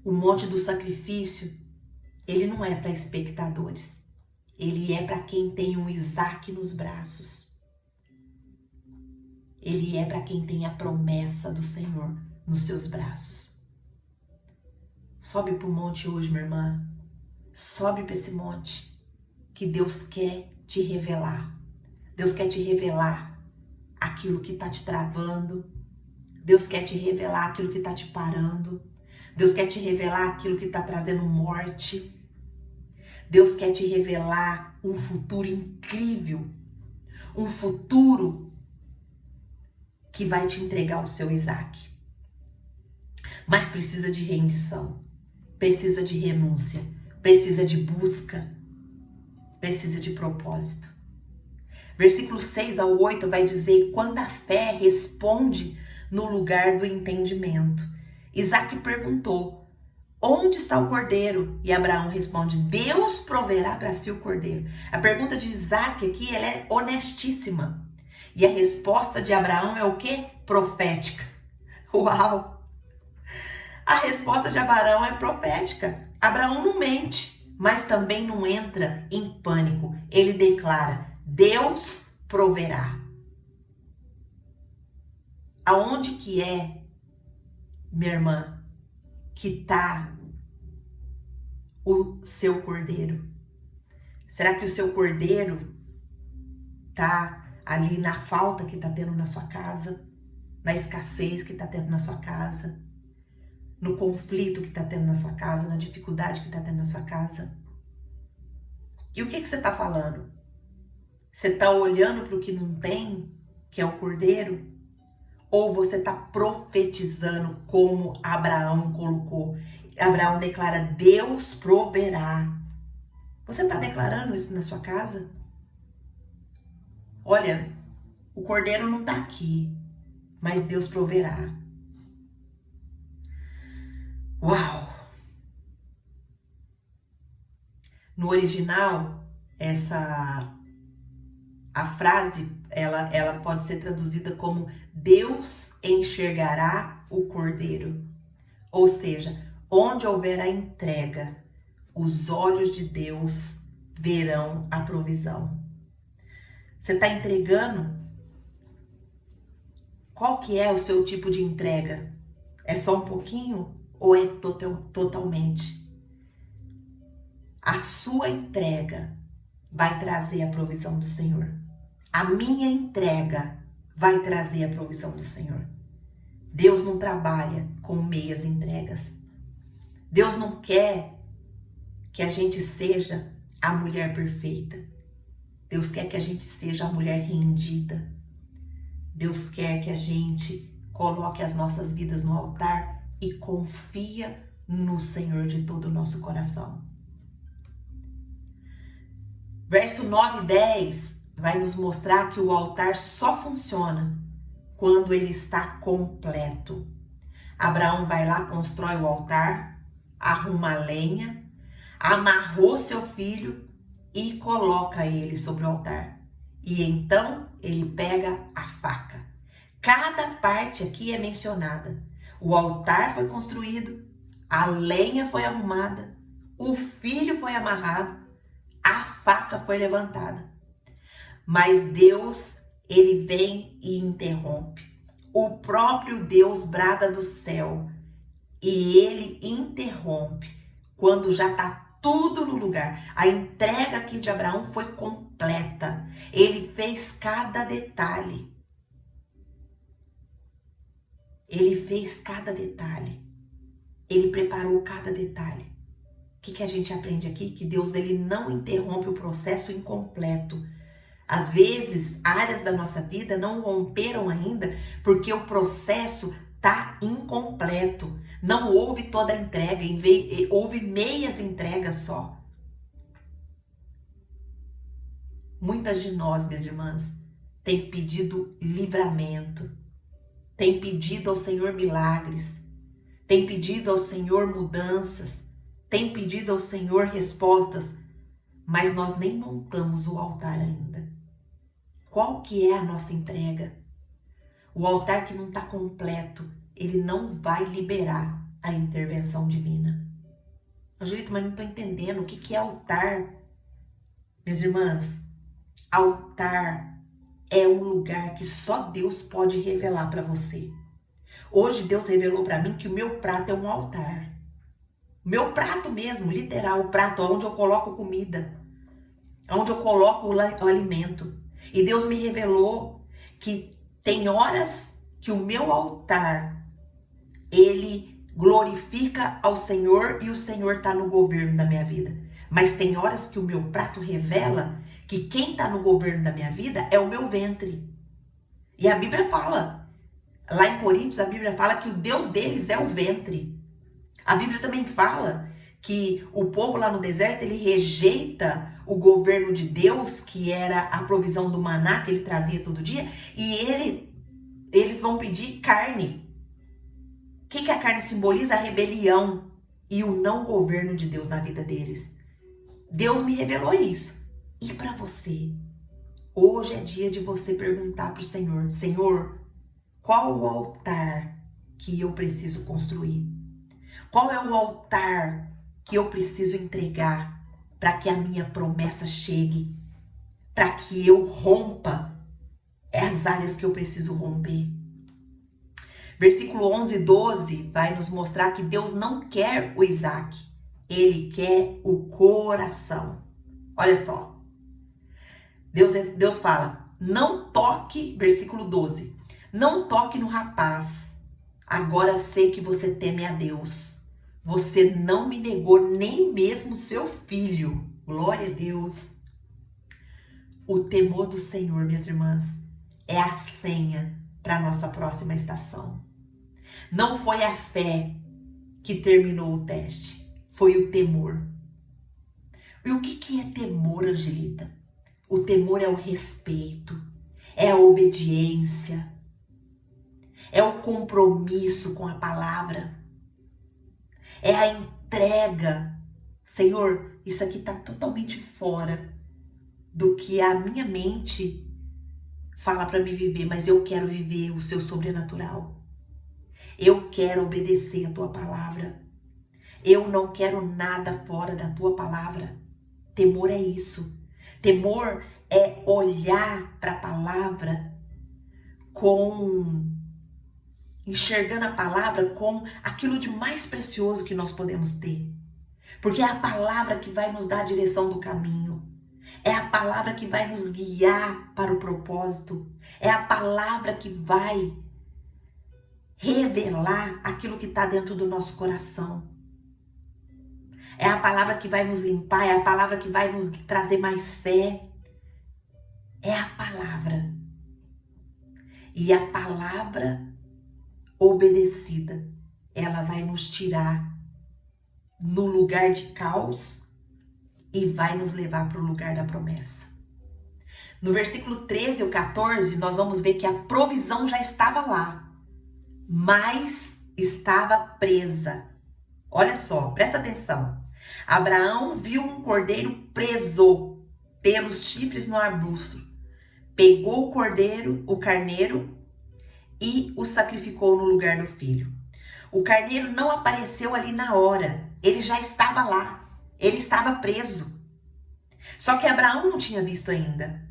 O monte do sacrifício, ele não é para espectadores. Ele é para quem tem um Isaac nos braços. Ele é para quem tem a promessa do Senhor nos seus braços. Sobe para o monte hoje, minha irmã. Sobe para esse monte que Deus quer te revelar. Deus quer te revelar aquilo que está te travando. Deus quer te revelar aquilo que está te parando. Deus quer te revelar aquilo que está trazendo morte. Deus quer te revelar um futuro incrível. Um futuro que vai te entregar o seu Isaac. Mas precisa de rendição. Precisa de renúncia. Precisa de busca. Precisa de propósito. Versículo 6 ao 8 vai dizer: quando a fé responde no lugar do entendimento. Isaac perguntou: onde está o cordeiro? E Abraão responde: Deus proverá para si o cordeiro. A pergunta de Isaac aqui, ela é honestíssima. E a resposta de Abraão é o quê? Profética. Uau! A resposta de Abraão é profética. Abraão não mente, mas também não entra em pânico. Ele declara: Deus proverá. Aonde que é, minha irmã, que está o seu cordeiro? Será que o seu cordeiro está ali na falta que está tendo na sua casa? Na escassez que está tendo na sua casa? No conflito que está tendo na sua casa? Na dificuldade que está tendo na sua casa? E o que você está falando? Você está olhando para o que não tem, que é o cordeiro? Ou você está profetizando como Abraão colocou? Abraão declara: Deus proverá. Você está declarando isso na sua casa? Olha, o cordeiro não está aqui, mas Deus proverá. Uau! No original, a frase, ela pode ser traduzida como Deus enxergará o cordeiro. Ou seja, onde houver a entrega, os olhos de Deus verão a provisão. Você está entregando? Qual que é o seu tipo de entrega? É só um pouquinho ou é totalmente? A sua entrega vai trazer a provisão do Senhor. A minha entrega vai trazer a provisão do Senhor. Deus não trabalha com meias entregas. Deus não quer que a gente seja a mulher perfeita. Deus quer que a gente seja a mulher rendida. Deus quer que a gente coloque as nossas vidas no altar e confia no Senhor de todo o nosso coração. Verso 9 e 10 vai nos mostrar que o altar só funciona quando ele está completo. Abraão vai lá, constrói o altar, arruma a lenha, amarrou seu filho e coloca ele sobre o altar. E então ele pega a faca. Cada parte aqui é mencionada. O altar foi construído, a lenha foi arrumada, o filho foi amarrado, a faca foi levantada. Mas Deus, ele vem e interrompe. O próprio Deus brada do céu e ele interrompe quando já está tudo no lugar. A entrega aqui de Abraão foi completa. Ele fez cada detalhe. Ele fez cada detalhe. Ele preparou cada detalhe. O que a gente aprende aqui? Que Deus, ele não interrompe o processo incompleto. Às vezes, áreas da nossa vida não romperam ainda porque o processo está incompleto. Não houve toda a entrega, houve meias entregas só. Muitas de nós, minhas irmãs, têm pedido livramento, têm pedido ao Senhor milagres, têm pedido ao Senhor mudanças, têm pedido ao Senhor respostas, mas nós nem montamos o altar ainda. Qual que é a nossa entrega? O altar que não está completo, ele não vai liberar a intervenção divina. Angelita, mas não estou entendendo o que é altar. Minhas irmãs, altar é um lugar que só Deus pode revelar para você. Hoje Deus revelou para mim que o meu prato é um altar. Meu prato mesmo, literal, o prato onde eu coloco comida, onde eu coloco o alimento. E Deus me revelou que tem horas que o meu altar, ele glorifica ao Senhor e o Senhor está no governo da minha vida. Mas tem horas que o meu prato revela que quem está no governo da minha vida é o meu ventre. E a Bíblia fala, lá em Coríntios, a Bíblia fala que o Deus deles é o ventre. A Bíblia também fala que o povo lá no deserto, ele rejeita o governo de Deus, que era a provisão do maná que ele trazia todo dia, e eles vão pedir carne. O que a carne simboliza? A rebelião e o não governo de Deus na vida deles. Deus me revelou isso. E para você? Hoje é dia de você perguntar para o Senhor, Senhor, qual o altar que eu preciso construir? Qual é o altar que eu preciso entregar para que a minha promessa chegue? Para que eu rompa as áreas que eu preciso romper? Versículo 11 e 12 vai nos mostrar que Deus não quer o Isaac. Ele quer o coração. Olha só. Deus fala, não toque, versículo 12. Não toque no rapaz. Agora sei que você teme a Deus. Você não me negou nem mesmo seu filho. Glória a Deus. O temor do Senhor, minhas irmãs, é a senha para a nossa próxima estação. Não foi a fé que terminou o teste, foi o temor. E o que é temor, Angelita? O temor é o respeito, é a obediência, é o compromisso com a palavra, é a entrega. Senhor, isso aqui está totalmente fora do que a minha mente fala para me viver, mas eu quero viver o seu sobrenatural. Eu quero obedecer a tua palavra. Eu não quero nada fora da tua palavra. Temor é isso. Temor é olhar para a palavra enxergando a palavra como aquilo de mais precioso que nós podemos ter. Porque é a palavra que vai nos dar a direção do caminho. É a palavra que vai nos guiar para o propósito. É a palavra que vai revelar aquilo que está dentro do nosso coração. É a palavra que vai nos limpar, é a palavra que vai nos trazer mais fé. É a palavra. E a palavra obedecida, ela vai nos tirar no lugar de caos e vai nos levar para o lugar da promessa. No versículo 13 e 14, nós vamos ver que a provisão já estava lá, mas estava presa. Olha só, presta atenção. Abraão viu um cordeiro preso pelos chifres no arbusto. Pegou o carneiro e o sacrificou no lugar do filho. O carneiro não apareceu ali na hora, ele já estava lá, ele estava preso. Só que Abraão não tinha visto ainda.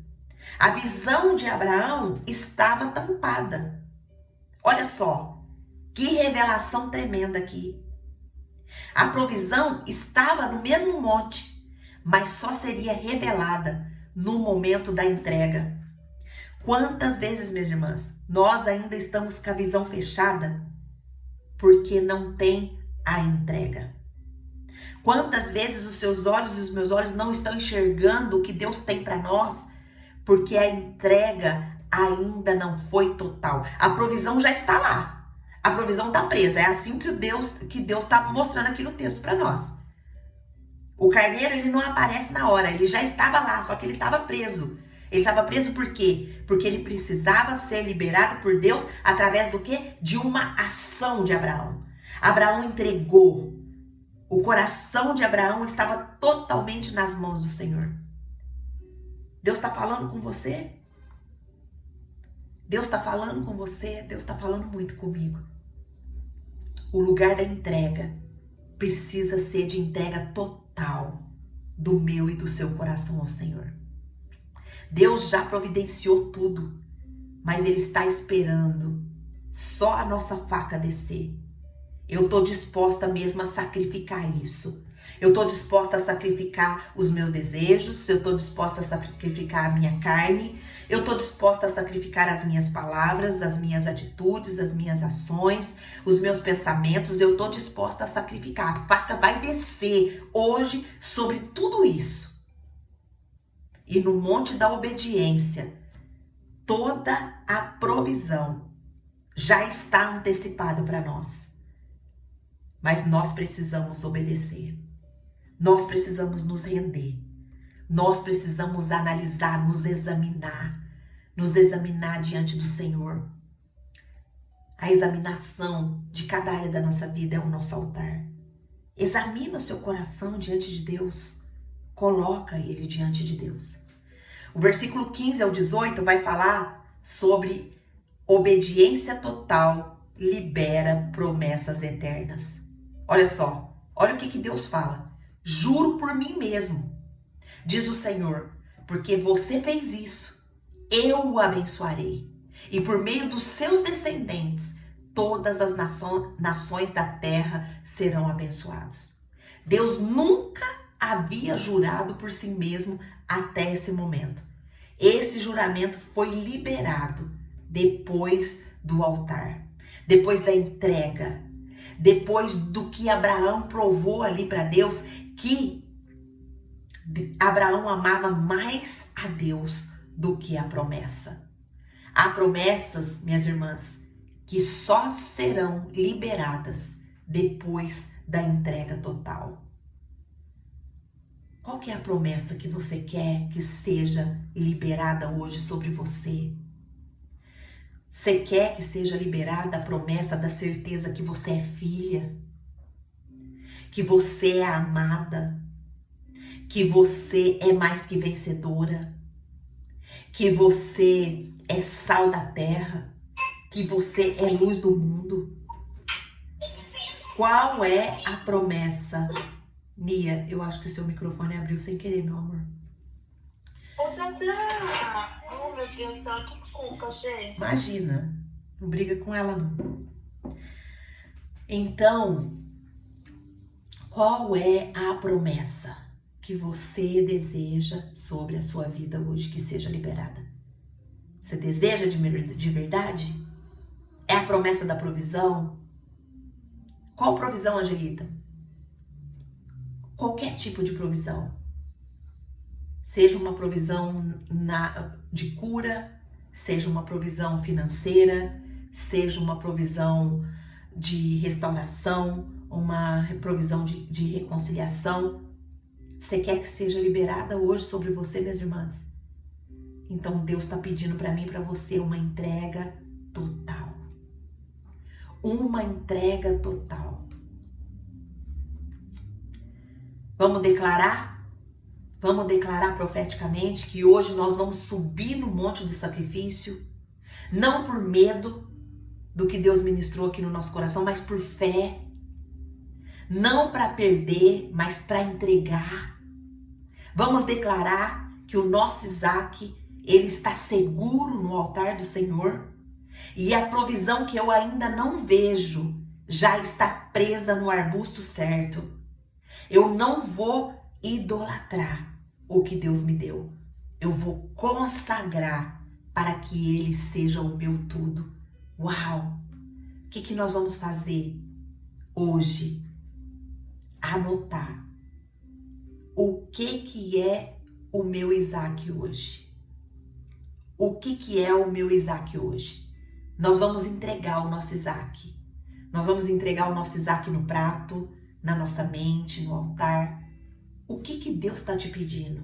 A visão de Abraão estava tampada. Olha só, que revelação tremenda aqui. A provisão estava no mesmo monte, mas só seria revelada no momento da entrega. Quantas vezes, minhas irmãs, nós ainda estamos com a visão fechada porque não tem a entrega? Quantas vezes os seus olhos e os meus olhos não estão enxergando o que Deus tem para nós porque a entrega ainda não foi total? A provisão já está lá. A provisão está presa. É assim que Deus está mostrando aqui no texto para nós. O carneiro, ele não aparece na hora. Ele já estava lá, só que ele estava preso. Ele estava preso por quê? Porque ele precisava ser liberado por Deus através do quê? De uma ação de Abraão. Abraão entregou. O coração de Abraão estava totalmente nas mãos do Senhor. Deus está falando com você? Deus está falando com você? Deus está falando muito comigo. O lugar da entrega precisa ser de entrega total do meu e do seu coração ao Senhor. Deus já providenciou tudo, mas Ele está esperando só a nossa faca descer. Eu estou disposta mesmo a sacrificar isso. Eu estou disposta a sacrificar os meus desejos, eu estou disposta a sacrificar a minha carne, eu estou disposta a sacrificar as minhas palavras, as minhas atitudes, as minhas ações, os meus pensamentos, eu estou disposta a sacrificar. A faca vai descer hoje sobre tudo isso. E no monte da obediência, toda a provisão já está antecipada para nós. Mas nós precisamos obedecer. Nós precisamos nos render. Nós precisamos analisar, nos examinar diante do Senhor. A examinação de cada área da nossa vida é o nosso altar. Examina o seu coração diante de Deus. Coloca ele diante de Deus. O versículo 15 ao 18 vai falar sobre obediência total libera promessas eternas. Olha só, olha o que Deus fala. Juro por mim mesmo, diz o Senhor, porque você fez isso, eu o abençoarei. E por meio dos seus descendentes, todas as nações da terra serão abençoados. Deus nunca havia jurado por si mesmo até esse momento. Esse juramento foi liberado depois do altar, depois da entrega, depois do que Abraão provou ali para Deus, que Abraão amava mais a Deus do que a promessa. Há promessas, minhas irmãs, que só serão liberadas depois da entrega total. Qual que é a promessa que você quer que seja liberada hoje sobre você? Você quer que seja liberada a promessa da certeza que você é filha, que você é amada, que você é mais que vencedora, que você é sal da terra, que você é luz do mundo? Qual é a promessa? Nia, eu acho que o seu microfone abriu sem querer, meu amor. Ô, Tata! Oh, meu Deus do céu, desculpa, gente. Imagina, não briga com ela, não. Então, qual é a promessa que você deseja sobre a sua vida hoje que seja liberada? Você deseja de verdade? É a promessa da provisão? Qual provisão, Angelita? Qualquer tipo de provisão. Seja uma provisão de cura, seja uma provisão financeira, seja uma provisão de restauração, uma provisão de reconciliação. Você quer que seja liberada hoje sobre você, minhas irmãs? Então Deus está pedindo para mim e para você uma entrega total. Uma entrega total. Vamos declarar? Vamos declarar profeticamente que hoje nós vamos subir no monte do sacrifício, não por medo, do que Deus ministrou aqui no nosso coração, mas por fé. Não para perder, mas para entregar. Vamos declarar que o nosso Isaac, ele está seguro no altar do Senhor. E a provisão que eu ainda não vejo já está presa no arbusto certo. Eu não vou idolatrar o que Deus me deu. Eu vou consagrar para que ele seja o meu tudo. Uau! O que nós vamos fazer hoje? Anotar o que é o meu Isaac hoje. O que é o meu Isaac hoje? Nós vamos entregar o nosso Isaac. Nós vamos entregar o nosso Isaac no prato, na nossa mente, no altar. O que Deus está te pedindo?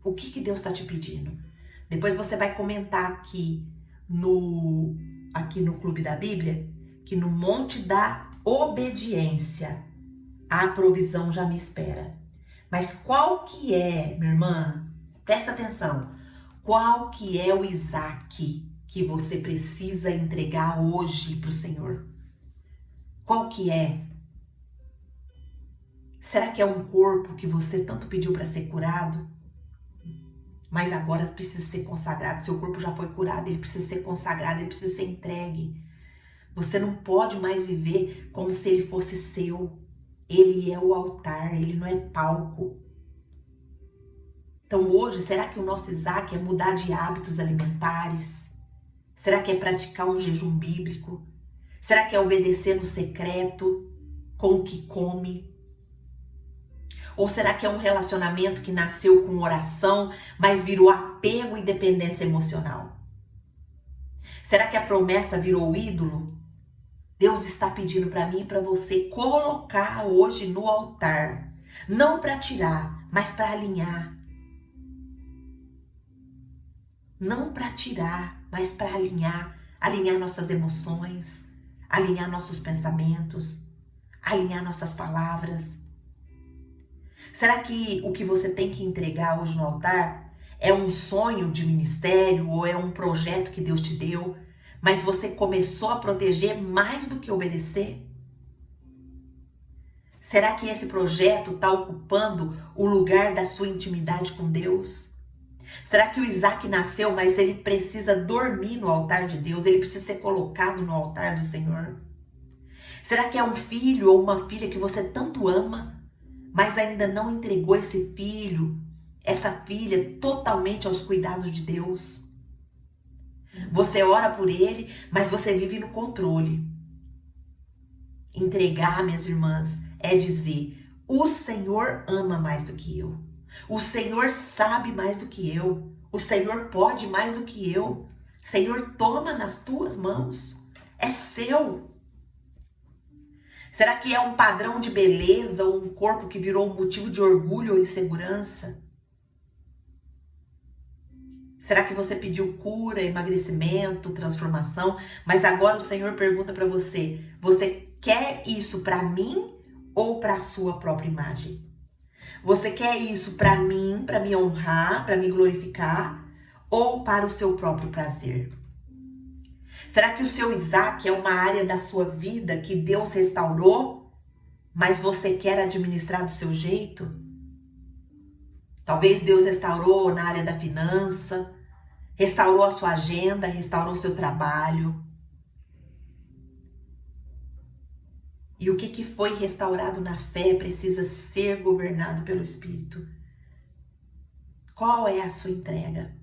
O que Deus está te pedindo? Depois você vai comentar aqui no Clube da Bíblia, que no Monte da Obediência a provisão já me espera. Mas qual que é, minha irmã? Presta atenção. Qual que é o Isaac que você precisa entregar hoje para o Senhor? Qual que é? Será que é um corpo que você tanto pediu para ser curado? Mas agora precisa ser consagrado. Seu corpo já foi curado, ele precisa ser consagrado, ele precisa ser entregue. Você não pode mais viver como se ele fosse seu. Ele é o altar, ele não é palco. Então hoje, será que o nosso Isaac é mudar de hábitos alimentares? Será que é praticar um jejum bíblico? Será que é obedecer no secreto com o que come? Ou será que é um relacionamento que nasceu com oração, mas virou apego e dependência emocional? Será que a promessa virou ídolo? Deus está pedindo para mim e para você colocar hoje no altar. Não para tirar, mas para alinhar. Não para tirar, mas para alinhar. Alinhar nossas emoções, alinhar nossos pensamentos, alinhar nossas palavras. Será que o que você tem que entregar hoje no altar é um sonho de ministério ou é um projeto que Deus te deu, mas você começou a proteger mais do que obedecer? Será que esse projeto está ocupando o lugar da sua intimidade com Deus? Será que o Isaac nasceu, mas ele precisa dormir no altar de Deus? Ele precisa ser colocado no altar do Senhor? Será que é um filho ou uma filha que você tanto ama, mas ainda não entregou esse filho, essa filha totalmente aos cuidados de Deus? Você ora por ele, mas você vive no controle. Entregar, minhas irmãs, é dizer: o Senhor ama mais do que eu. O Senhor sabe mais do que eu. O Senhor pode mais do que eu. Senhor, toma nas tuas mãos. É seu. Será que é um padrão de beleza ou um corpo que virou um motivo de orgulho ou insegurança? Será que você pediu cura, emagrecimento, transformação, mas agora o Senhor pergunta para você: você quer isso para mim ou para a sua própria imagem? Você quer isso para mim, para me honrar, para me glorificar, ou para o seu próprio prazer? Será que o seu Isaac é uma área da sua vida que Deus restaurou, mas você quer administrar do seu jeito? Talvez Deus restaurou na área da finança, restaurou a sua agenda, restaurou o seu trabalho. E o que foi restaurado na fé precisa ser governado pelo Espírito. Qual é a sua entrega?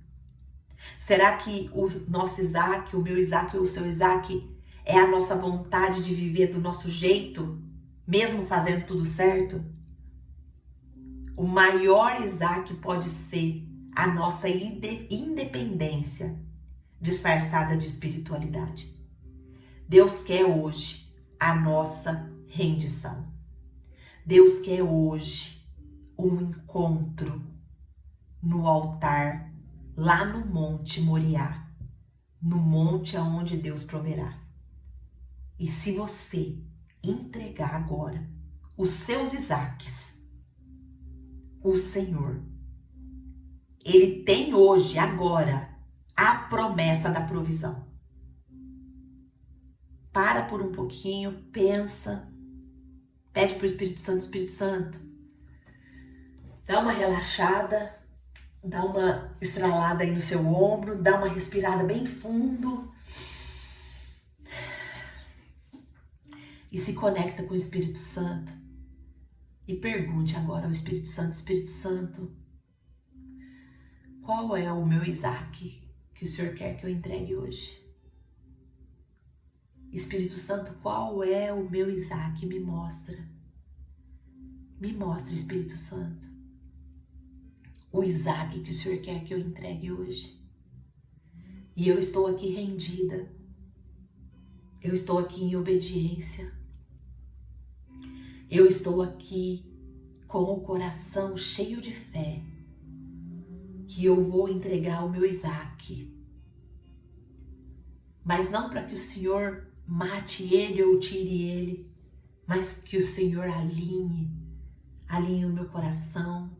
Será que o nosso Isaac, o meu Isaac ou o seu Isaac é a nossa vontade de viver do nosso jeito, mesmo fazendo tudo certo? O maior Isaac pode ser a nossa independência disfarçada de espiritualidade. Deus quer hoje a nossa rendição. Deus quer hoje um encontro no altar, lá no Monte Moriá, no monte aonde Deus proverá. E se você entregar agora os seus Isaques, o Senhor, Ele tem hoje, agora, a promessa da provisão. para por um pouquinho, pensa, pede pro Espírito Santo, dá uma relaxada, dá uma estralada aí no seu ombro, dá uma respirada bem fundo e se conecta com o Espírito Santo e pergunte agora ao Espírito Santo, qual é o meu Isaac que o Senhor quer que eu entregue hoje? Espírito Santo, qual é o meu Isaac? Me mostra, Espírito Santo, o Isaac que o Senhor quer que eu entregue hoje. E eu estou aqui rendida, eu estou aqui em obediência, eu estou aqui com o coração cheio de fé, que eu vou entregar o meu Isaac. Mas não para que o Senhor mate ele ou tire ele, mas que o Senhor alinhe o meu coração,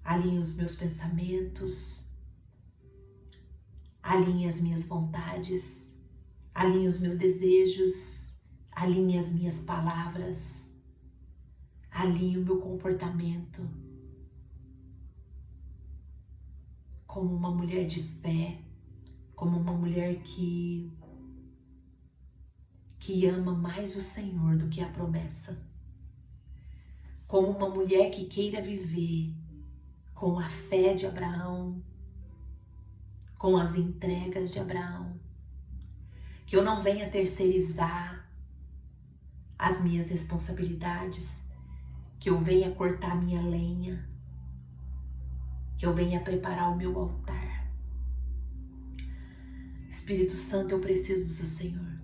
alinhe os meus pensamentos, alinhe as minhas vontades, alinhe os meus desejos, alinhe as minhas palavras, alinhe o meu comportamento como uma mulher de fé, como uma mulher que ama mais o Senhor do que a promessa, como uma mulher que queira viver com a fé de Abraão, com as entregas de Abraão, que eu não venha terceirizar as minhas responsabilidades, que eu venha cortar minha lenha, que eu venha preparar o meu altar. Espírito Santo, eu preciso do Senhor.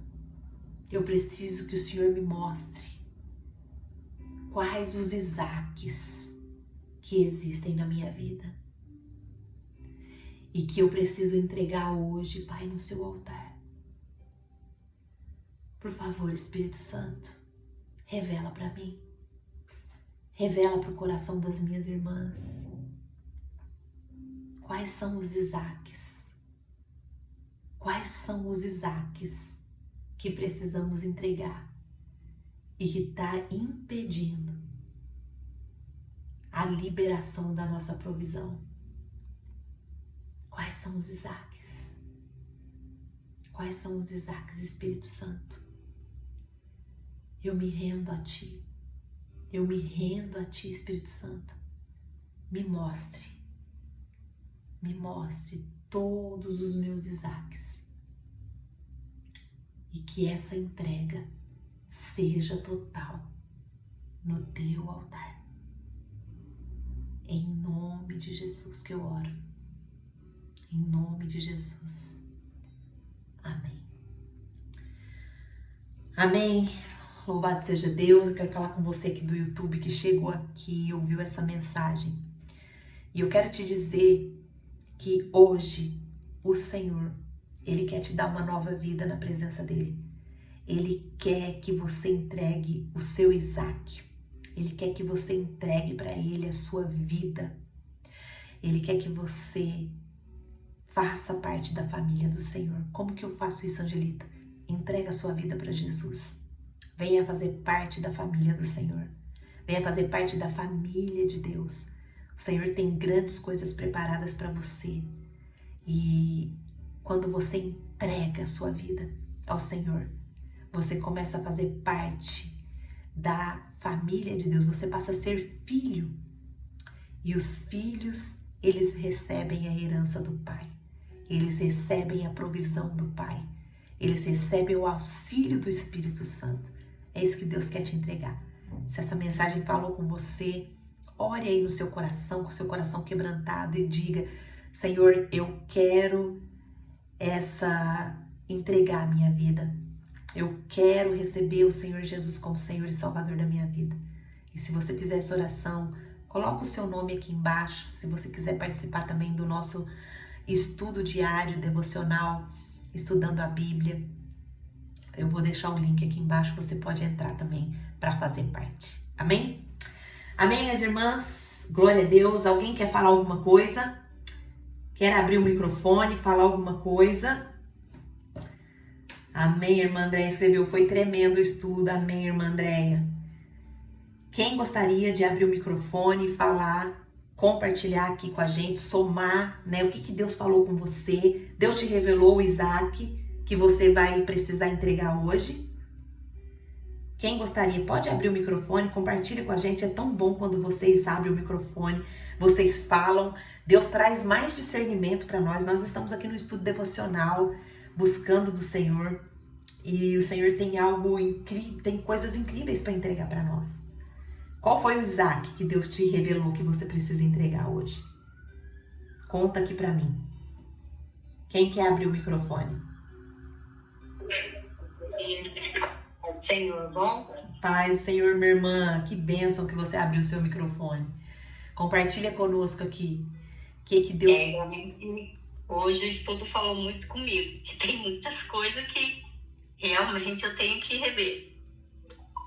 Eu preciso que o Senhor me mostre quais os Isaques que existem na minha vida e que eu preciso entregar hoje, Pai, no seu altar. Por favor, Espírito Santo, revela para mim, revela para o coração das minhas irmãs quais são os Isaques, quais são os Isaques que precisamos entregar e que está impedindo a liberação da nossa provisão. Quais são os Isaques? Quais são os Isaques, Espírito Santo? Eu me rendo a Ti. Eu me rendo a Ti, Espírito Santo. Me mostre todos os meus Isaques. E que essa entrega seja total no Teu altar. Em nome de Jesus que eu oro. Em nome de Jesus. Amém. Amém. Louvado seja Deus. Eu quero falar com você aqui do YouTube que chegou aqui e ouviu essa mensagem. E eu quero te dizer que hoje o Senhor, Ele quer te dar uma nova vida na presença dEle. Ele quer que você entregue o seu Isaac. Ele quer que você entregue para Ele a sua vida. Ele quer que você faça parte da família do Senhor. Como que eu faço isso, Angelita? Entrega a sua vida para Jesus. Venha fazer parte da família do Senhor. Venha fazer parte da família de Deus. O Senhor tem grandes coisas preparadas para você. E quando você entrega a sua vida ao Senhor, você começa a fazer parte da família de Deus. Você passa a ser filho. E os filhos, eles recebem a herança do Pai. Eles recebem a provisão do Pai. Eles recebem o auxílio do Espírito Santo. É isso que Deus quer te entregar. Se essa mensagem falou com você, ore aí no seu coração, com o seu coração quebrantado e diga: Senhor, eu quero entregar a minha vida. Eu quero receber o Senhor Jesus como Senhor e Salvador da minha vida. E se você fizer essa oração, coloca o seu nome aqui embaixo. Se você quiser participar também do nosso estudo diário, devocional, estudando a Bíblia, eu vou deixar o link aqui embaixo. Você pode entrar também para fazer parte. Amém? Amém, minhas irmãs? Glória a Deus. Alguém quer falar alguma coisa? Quer abrir o microfone, falar alguma coisa? Amém, irmã Andréia escreveu, foi tremendo o estudo. Amém, irmã Andréia. Quem gostaria de abrir o microfone e falar, compartilhar aqui com a gente, somar, né? O que Deus falou com você? Deus te revelou o Isaac que você vai precisar entregar hoje? Quem gostaria, pode abrir o microfone, compartilha com a gente. É tão bom quando vocês abrem o microfone, vocês falam. Deus traz mais discernimento para nós. Nós estamos aqui no estudo devocional, buscando do Senhor. E o Senhor tem algo incrível, tem coisas incríveis para entregar para nós. Qual foi o Isaac que Deus te revelou que você precisa entregar hoje? Conta aqui para mim. Quem quer abrir o microfone? Senhor, bom? Paz, Senhor, minha irmã, que bênção que você abriu o seu microfone. Compartilha conosco aqui. O que Deus... Hoje o estudo falou muito comigo. Que tem muitas coisas que realmente eu tenho que rever.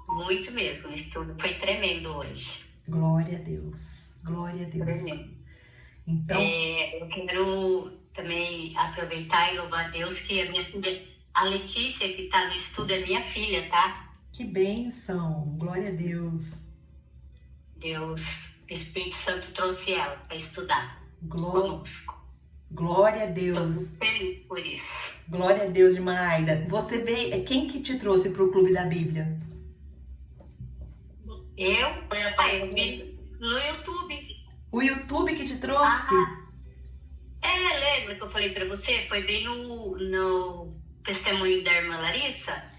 Muito mesmo. O estudo foi tremendo hoje. Glória a Deus. Glória a Deus. Tremendo. Então... eu quero também aproveitar e louvar a Deus que a minha filha, a Letícia, que está no estudo, é minha filha, tá? Que bênção. Glória a Deus. Deus, o Espírito Santo trouxe ela para estudar conosco. Glória a Deus. Estou muito feliz por isso. Glória a Deus, irmã Aida. Você veio... Quem que te trouxe para o Clube da Bíblia? Eu vi no YouTube. O YouTube que te trouxe? Lembra que eu falei para você? Foi bem no testemunho da irmã Larissa?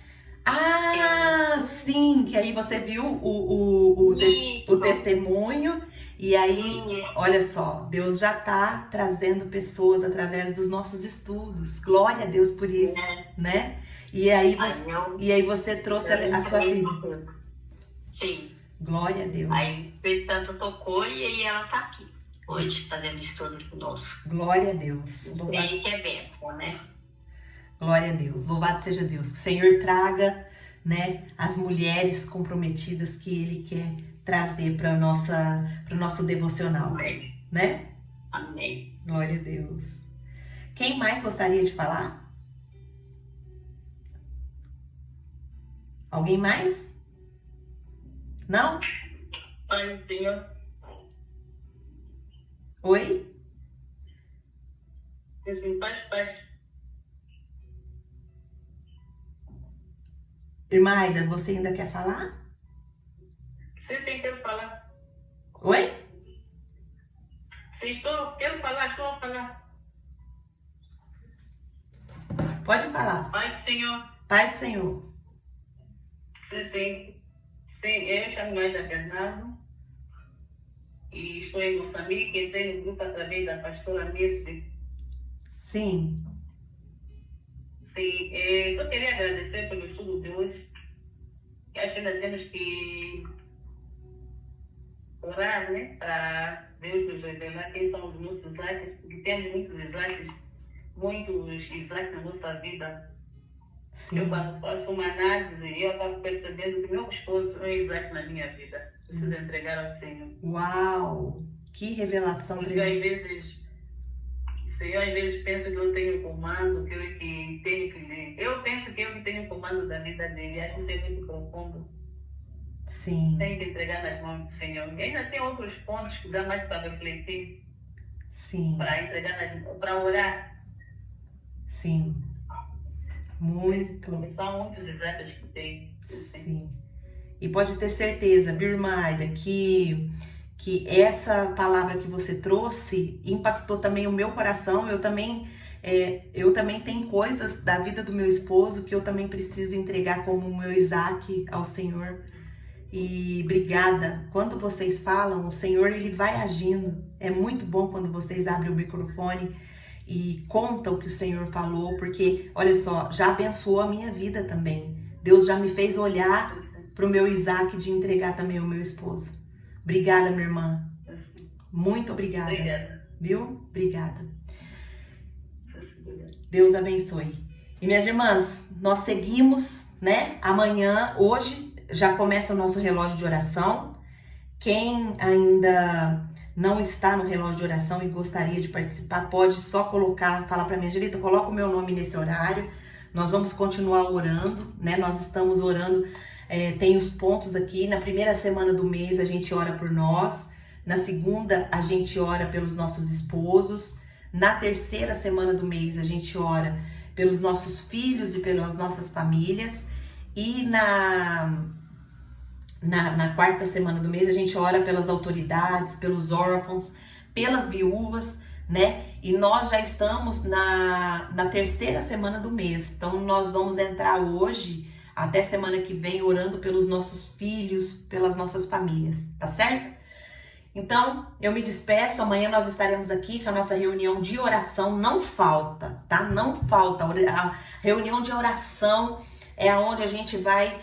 Sim, que aí você viu o testemunho e aí, olha só, Deus já tá trazendo pessoas através dos nossos estudos. Glória a Deus por isso, né? E aí você trouxe a sua filha. Sim. Glória a Deus. Aí o Espírito Santo tocou e aí ela tá aqui hoje fazendo estudo conosco. Glória a Deus. Ele que é bênção, né? Glória a Deus, louvado seja Deus. Que o Senhor traga, né, as mulheres comprometidas que Ele quer trazer para o nosso devocional. Amém. Né? Amém. Glória a Deus. Quem mais gostaria de falar? Alguém mais? Não? Pai, Senhor. Oi? Jesus, paz. Irmã Aida, você ainda quer falar? Você tem que falar. Oi? Quero falar. Pode falar. Pai, Senhor. Paz do Senhor. Você tem. Sim, eu chamo mais a Bernardo. E estou em Moçambique e tenho um grupo através da pastora Mirce. Sim. Sim, eu queria agradecer pelo estudo de hoje. Acho que ainda temos que orar, né? Para Deus nos revelar quem são os nossos Isaacs, porque temos muitos Isaacs na nossa vida. Sim. Eu, quando faço uma análise, eu acabo percebendo que meu esposo é um Isaac na minha vida. Preciso entregar ao Senhor. Uau! Que revelação porque tremenda. Eu às vezes penso que eu tenho comando, que eu que tenho que... Eu penso que eu que tenho comando da vida dele. Acho que isso é muito profundo. Sim. Tem que entregar nas mãos do Senhor. E ainda tem outros pontos que dá mais para refletir. Sim. Para entregar para orar. Sim. Muito. São muitos exatos que tem. Sim. E pode ter certeza, viu, irmã Aida, que essa palavra que você trouxe impactou também o meu coração. Eu também tenho coisas da vida do meu esposo que eu também preciso entregar como o meu Isaac ao Senhor. E obrigada. Quando vocês falam, o Senhor ele vai agindo. É muito bom quando vocês abrem o microfone e contam o que o Senhor falou, porque, olha só, já abençoou a minha vida também. Deus já me fez olhar para o meu Isaac de entregar também ao meu esposo. Obrigada, minha irmã. Muito obrigada. Obrigada. Viu? Obrigada. Deus abençoe. E minhas irmãs, nós seguimos, né? Amanhã, hoje, já começa o nosso relógio de oração. Quem ainda não está no relógio de oração e gostaria de participar, pode só colocar, falar para mim, Angelita, coloca o meu nome nesse horário, Nós vamos continuar orando, né? Nós estamos orando, tem os pontos aqui. Na primeira semana do mês a gente ora por nós. Na segunda a gente ora pelos nossos esposos. Na terceira semana do mês a gente ora pelos nossos filhos e pelas nossas famílias. E na quarta semana do mês a gente ora pelas autoridades, pelos órfãos, pelas viúvas, né? E nós já estamos na terceira semana do mês. Então nós vamos entrar hoje, até semana que vem, orando pelos nossos filhos, pelas nossas famílias, tá certo? Então, eu me despeço, amanhã nós estaremos aqui com a nossa reunião de oração, não falta, tá? Não falta. A reunião de oração é onde a gente vai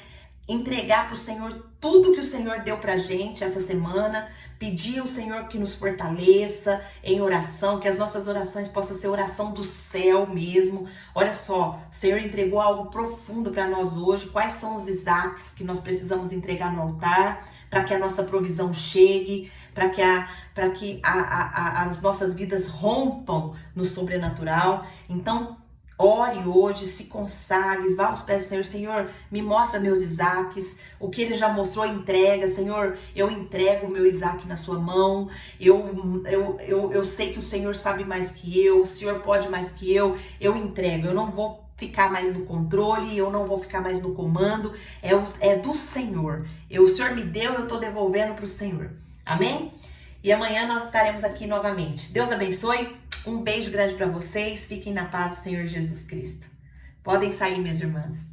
entregar para o Senhor tudo que o Senhor deu pra gente essa semana, pedir ao Senhor que nos fortaleça em oração, que as nossas orações possam ser oração do céu mesmo. Olha só, o Senhor entregou algo profundo para nós hoje. Quais são os Isaques que nós precisamos entregar no altar para que a nossa provisão chegue, para que as nossas vidas rompam no sobrenatural? Então, ore hoje, se consagre, vá aos pés do Senhor. Senhor, me mostra meus Isaques, o que Ele já mostrou, entrega. Senhor, eu entrego o meu Isaque na sua mão. Eu sei que o Senhor sabe mais que eu, o Senhor pode mais que eu entrego. Eu não vou ficar mais no controle, eu não vou ficar mais no comando, é do Senhor. O Senhor me deu, eu estou devolvendo para o Senhor. Amém? E amanhã nós estaremos aqui novamente. Deus abençoe. Um beijo grande para vocês. Fiquem na paz do Senhor Jesus Cristo. Podem sair, minhas irmãs.